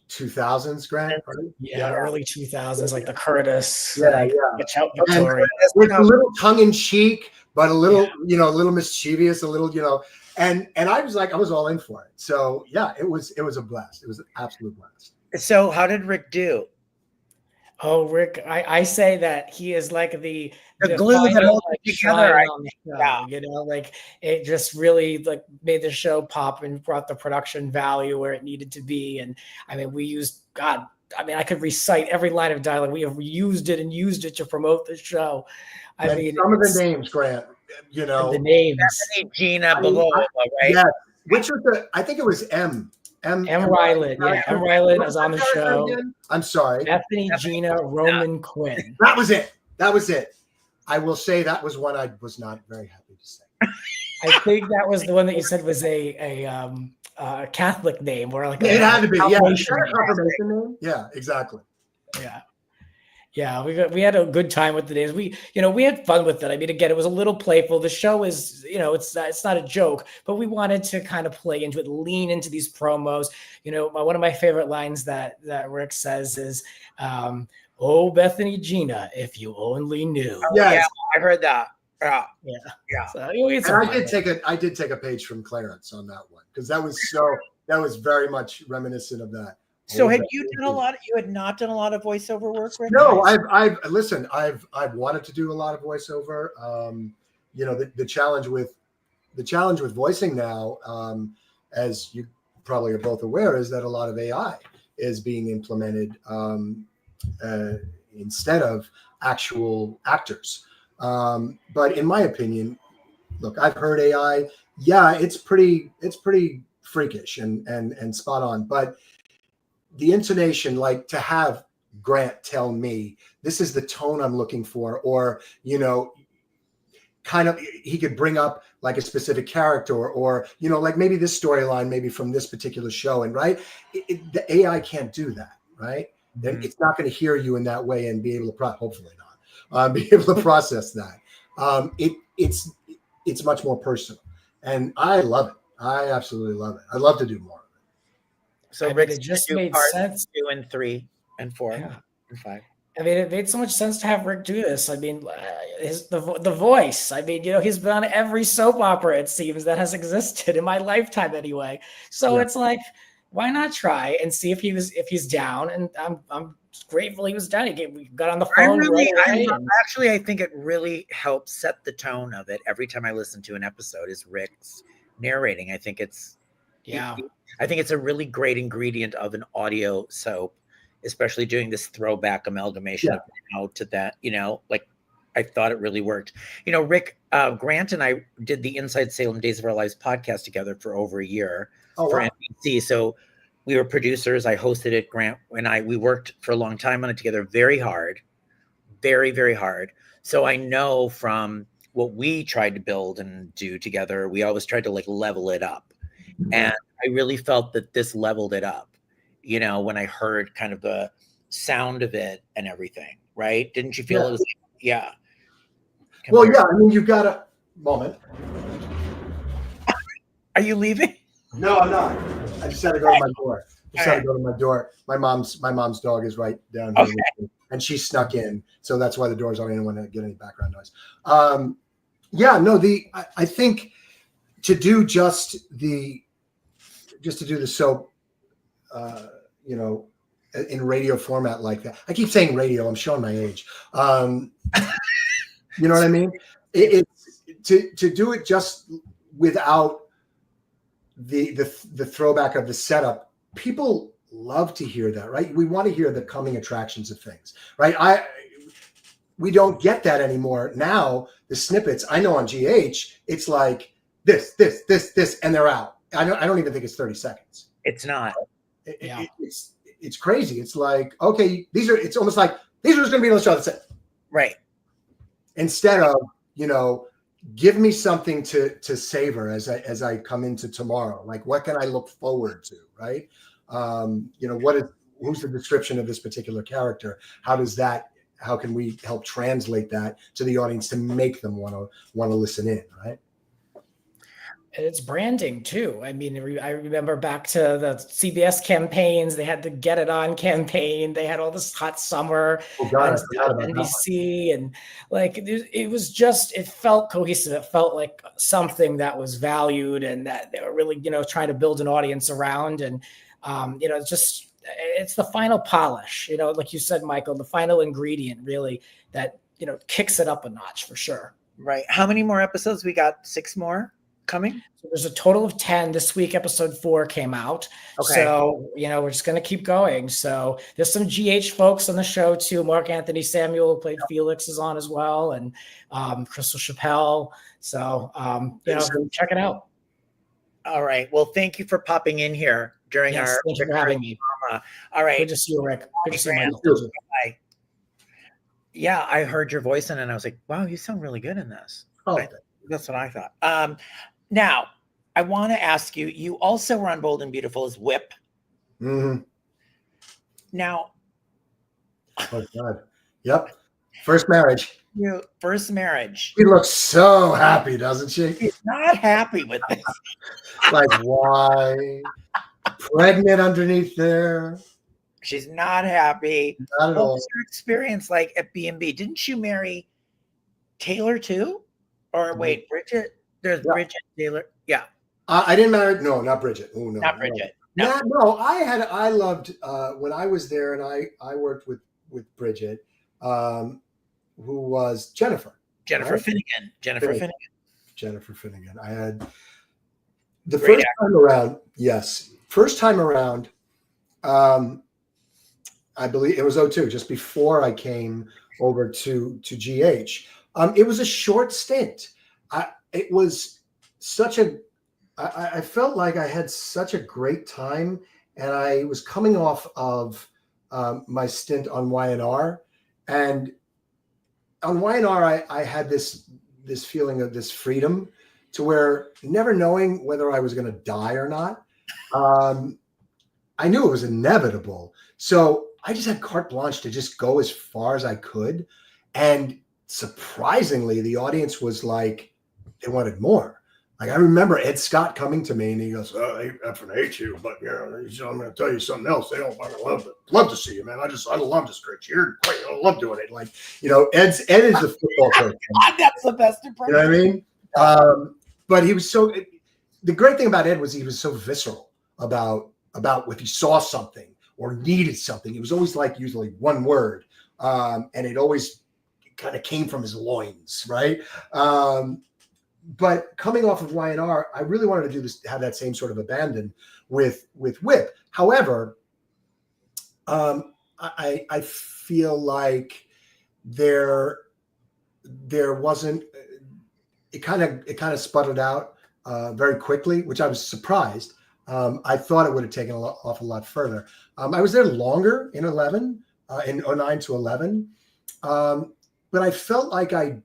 2000s, Grant? Yeah, early 2000s, like the Curtis. Watch out, Victoria. With a little tongue in cheek, but a little, a little mischievous, a little, and I was like, I was all in for it. So yeah, it was a blast. It was an absolute blast. So how did Rick do? Oh, Rick, I say that he is like the glue that holds it together. Like it just really like made the show pop and brought the production value where it needed to be. And I mean, I could recite every line of dialogue. We have used it to promote the show. Some of the names, Grant, the names. Bethany Gina Below, right? Yeah. Which was I think it was M. Ryland. Yeah, M. Ryland was on the show. I'm sorry. Bethany Gina Roman Quinn. That was it. I will say that was one I was not very happy to say. I think that was the one that you said was a Catholic name, or like it had to be. Yeah, confirmation name. Yeah, exactly. Yeah, we had a good time with the names. We had fun with it. I mean, again, it was a little playful. The show is, it's not a joke, but we wanted to kind of play into it, lean into these promos. One of my favorite lines that Rick says is, "Oh, Bethany Gina, if you only knew." Yeah, I heard that. Yeah. So, I did take a page from Clarence on that one because that was very much reminiscent of that. So had you done a lot? You had not done a lot of voiceover work, Rick? No, I've wanted to do a lot of voiceover. The challenge with voicing now, as you probably are both aware, is that a lot of AI is being implemented instead of actual actors. But in my opinion, look, I've heard AI. Yeah, it's pretty freakish and spot on, but the intonation, like to have Grant tell me, this is the tone I'm looking for, or, kind of, he could bring up like a specific character or like maybe this storyline, maybe from this particular show. And the AI can't do that, right? Then it's not going to hear you in that way and be able to, hopefully not, be able to process that. It's much more personal, and I love it. I absolutely love it. I'd love to do more. So Rick, it just made sense. 2 and 3 and 4 and 5. I mean, it made so much sense to have Rick do this. I mean, the voice. I mean, he's been on every soap opera, it seems, that has existed in my lifetime anyway. So it's like, why not try and see if he's down? And I'm grateful he was down. We got on the phone. I think it really helps set the tone of it. Every time I listen to an episode, is Rick's narrating. I think it's a really great ingredient of an audio soap, especially doing this throwback amalgamation of now to that, I thought it really worked. Rick, Grant and I did the Inside Salem Days of Our Lives podcast together for over a year for NBC. So we were producers. I hosted it. Grant and we worked for a long time on it together, very hard, very, very hard. So I know from what we tried to build and do together, we always tried to level it up. And I really felt that this leveled it up, when I heard kind of the sound of it and everything, right? Didn't you feel it was, Well, yeah, I mean, you've got a moment. Are you leaving? No, I'm not. I just had to go to my door. My mom's dog is right down here, and she snuck in. So that's why the door's on. I didn't want to get any background noise. I think to do just to do the soap, in radio format like that. I keep saying radio. I'm showing my age. You know what I mean? To do it just without the throwback of the setup. People love to hear that, right? We want to hear the coming attractions of things, right? We don't get that anymore. Now the snippets, I know on GH, it's like this, and they're out. I don't even think it's 30 seconds. It's not. It's it's crazy. It's like, okay, it's almost like these are just going to be on the show. That's it. Right. Instead of, give me something to savor as I come into tomorrow. Like, what can I look forward to? Right. Who's the description of this particular character? How can we help translate that to the audience to make them want to listen in? Right. It's branding too. I mean, I remember back to the CBS campaigns. They had the Get It On campaign. They had all this Hot Summer Oh God, on NBC, and like it felt cohesive. It felt like something that was valued and that they were really, trying to build an audience around. And it's the final polish. Like you said, Michael, the final ingredient really that kicks it up a notch for sure. Right. How many more episodes? We got 6 more coming. So there's a total of 10. This week, episode 4 came out. Okay. So, we're just going to keep going. So there's some GH folks on the show too. Mark Anthony Samuel, who played Felix, is on as well. And Crystal Chappelle. So, check it out. All right. Well, thank you for popping in here during our. Thank you for having me. All right. Good to see you, Rick. Good to see you, Michael. Bye. Yeah, I heard your voice in it and I was like, wow, you sound really good in this. Oh, that's what I thought. Now, I want to ask you, you also were on Bold and Beautiful as Whip. Mm-hmm. Now. Oh, God. Yep. First marriage. First marriage. She looks so happy, doesn't she? She's not happy with this. Like, why? Pregnant underneath there. She's not happy. Not at all. What was your experience like at B&B? Didn't you marry Taylor too? Or wait, Bridget? There's Bridget Taylor. Yeah. I didn't marry. No, not Bridget. Oh no, not Bridget. No. No, I loved when I was there, and I worked with Bridget, who was Jennifer. Jennifer Finnegan. Jennifer Finnegan. I had the first time around. Yes, first time around. I believe it was 2002, just before I came over to GH. It was a short stint. It was such I felt like I had such a great time, and I was coming off of my stint on YNR, and on YNR I had this feeling of this freedom to where never knowing whether I was going to die or not. I knew it was inevitable, so I just had carte blanche to just go as far as I could, and surprisingly, the audience was like, they wanted more. Like, I remember Ed Scott coming to me and he goes, "Oh, they effing hate you, but I'm going to tell you something else. They don't fucking love to see you, man. I love to script. You're great. I love doing it." Like, Ed is a football coach. That's the best impression. You know what I mean? But he was the great thing about Ed was he was so visceral about if he saw something or needed something. It was always like usually one word. And it always kind of came from his loins, right? But coming off of YNR, I really wanted to do this, have that same sort of abandon with Whip. However, I feel like there wasn't. It kind of sputtered out very quickly, which I was surprised. I thought it would have taken off a lot further. I was there longer in 11, in 09 to 11, but I felt like I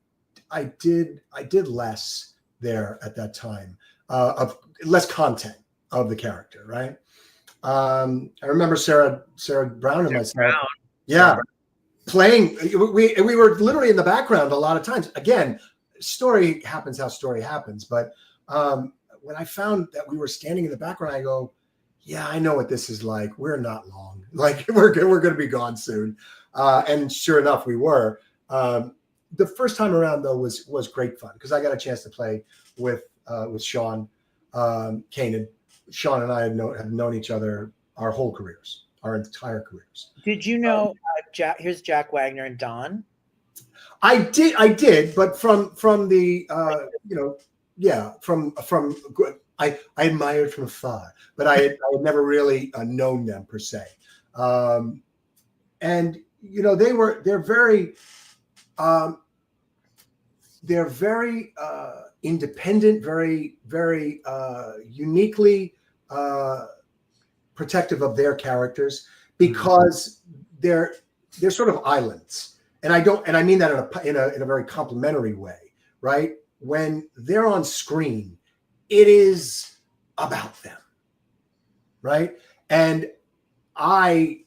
did less there at that time, of less content of the character, right? I remember Sarah Brown and myself, playing. We were literally in the background a lot of times. Again, story happens how story happens, but when I found that we were standing in the background, I go, "Yeah, I know what this is like. We're not long. Like we're going to be gone soon." And sure enough, we were. The first time around, though, was great fun because I got a chance to play with Sean Kanan. Sean and I have known each other our whole careers, our entire careers. Did you know here's Jack Wagner and Don? I did, but from the I admired from afar, but I had never really known them per se. And they're very independent, very, very uniquely protective of their characters, because they're sort of islands, and I mean that in a very complimentary way, right? When they're on screen, it is about them, right? And I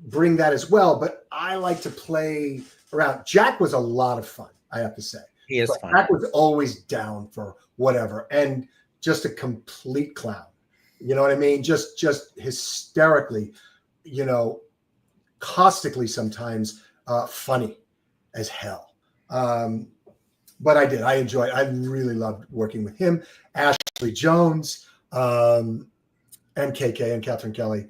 bring that as well, but I like to play around. Jack was a lot of fun, I have to say. He is fun. Jack was always down for whatever, and just a complete clown. You know what I mean? Just hysterically, caustically sometimes, funny as hell. But I enjoyed. I really loved working with him, Ashley Jones, and KK and Catherine Kelly.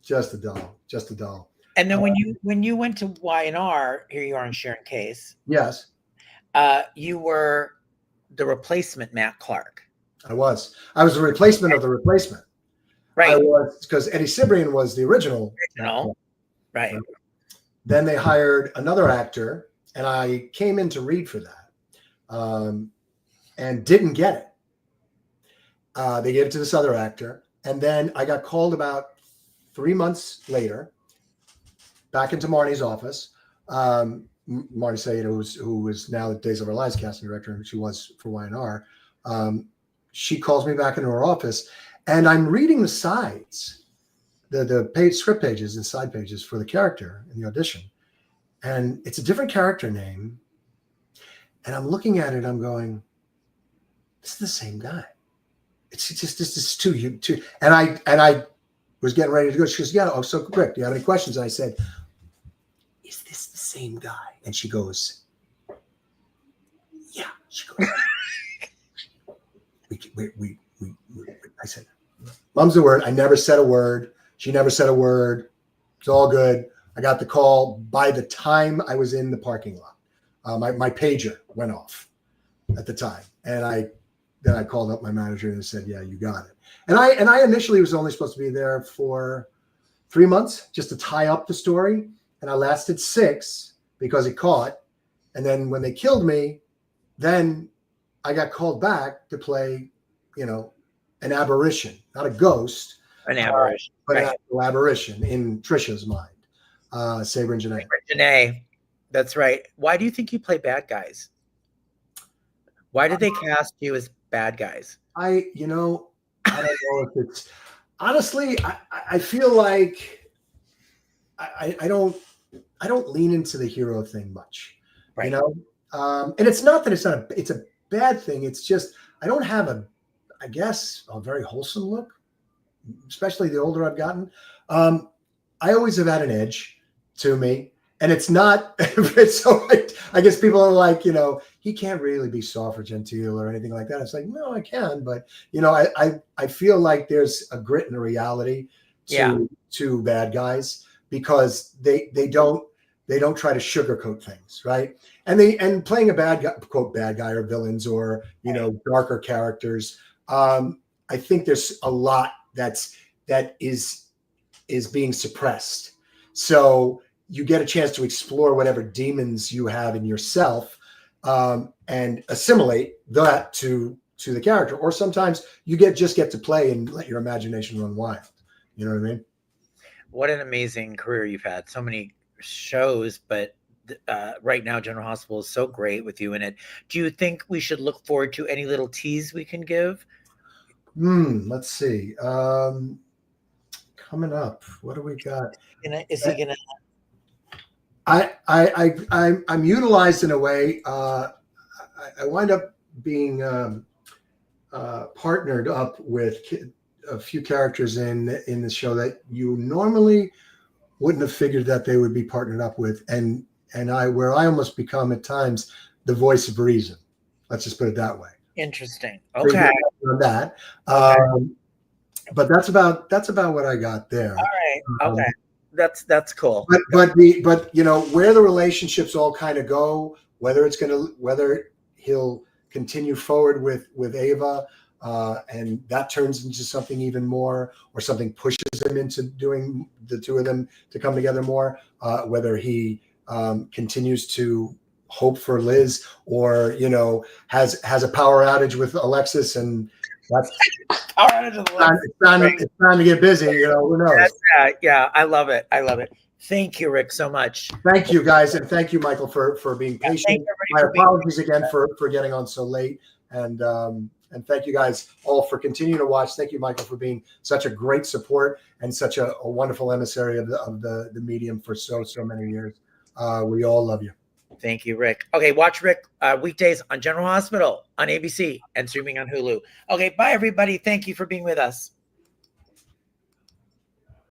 Just a doll. And then when you went to Y&R, here you are in Sharon Case. Yes. You were the replacement Matt Clark. I was the replacement of the replacement. Right. I was, because Eddie Cibrian was the original. Right. Then they hired another actor, and I came in to read for that, and didn't get it. They gave it to this other actor, and then I got called about 3 months later back into Marnie's office. Marnie Sayed, who was now the Days of Our Lives casting director, and she was for Y&R. She calls me back into her office, and I'm reading the sides, the script pages and side pages for the character in the audition, and it's a different character name. And I'm looking at it, I'm going, this is the same guy. It's just this is too. And I was getting ready to go. She goes, yeah. Oh, so quick. Do you have any questions? And I said, is this the same guy? And she goes, yeah. She goes, we. I said, mum's the word. I never said a word. She never said a word. It's all good. I got the call. By the time I was in the parking lot, my pager went off at the time, and then I called up my manager and said, yeah, you got it. And I initially was only supposed to be there for 3 months just to tie up the story. And I lasted 6 because it caught. And then when they killed me, then I got called back to play, an aberration, not a ghost. An aberration. But an actual aberration in Trisha's mind. Saber and Janae. Janae. That's right. Why do you think you play bad guys? Why did they cast you as bad guys? I don't know if it's honestly. I feel like I don't lean into the hero thing much, right. And it's not that it's a bad thing. It's just I don't have a very wholesome look, especially the older I've gotten. I always have had an edge to me, and it's not. So I guess people are like, he can't really be soft or genteel or anything like that. It's like, no, I can, but I feel like there's a grit and a reality to bad guys, because they don't try to sugarcoat things, right? And playing a bad guy, quote bad guy, or villains, or darker characters. I think there's a lot that is being suppressed. So you get a chance to explore whatever demons you have in yourself, and assimilate that to the character. Or sometimes you just get to play and let your imagination run wild. You know what I mean? What an amazing career you've had. So many shows, but right now General Hospital is so great with you in it. Do you think we should look forward to any little tease we can give? Let's see. Coming up, what do we got? Is he gonna? I'm utilized in a way. I wind up being partnered up with a few characters in the show that you normally wouldn't have figured that they would be partnered up with, and where I almost become at times the voice of reason. Let's just put it that way. Interesting. Okay. On that, but that's about what I got there. All right. Okay. That's cool. But where the relationships all kind of go, whether he'll continue forward with Ava, and that turns into something even more, or something pushes him into doing the two of them to come together more, whether he continues to hope for Liz, or has a power outage with Alexis and That's All right, to the left. it's time to get busy. You know, who knows? Yeah, I love it. I love it. Thank you, Ric, so much. Thank you, guys, and thank you, Michael, for being patient. Thank My you for being apologies again for getting on so late, and thank you guys all for continuing to watch. Thank you, Michael, for being such a great support and such a wonderful emissary of the medium for so many years. We all love you. Thank you, Ric. Okay, watch Ric weekdays on General Hospital on ABC and streaming on Hulu. Okay, bye, everybody. Thank you for being with us.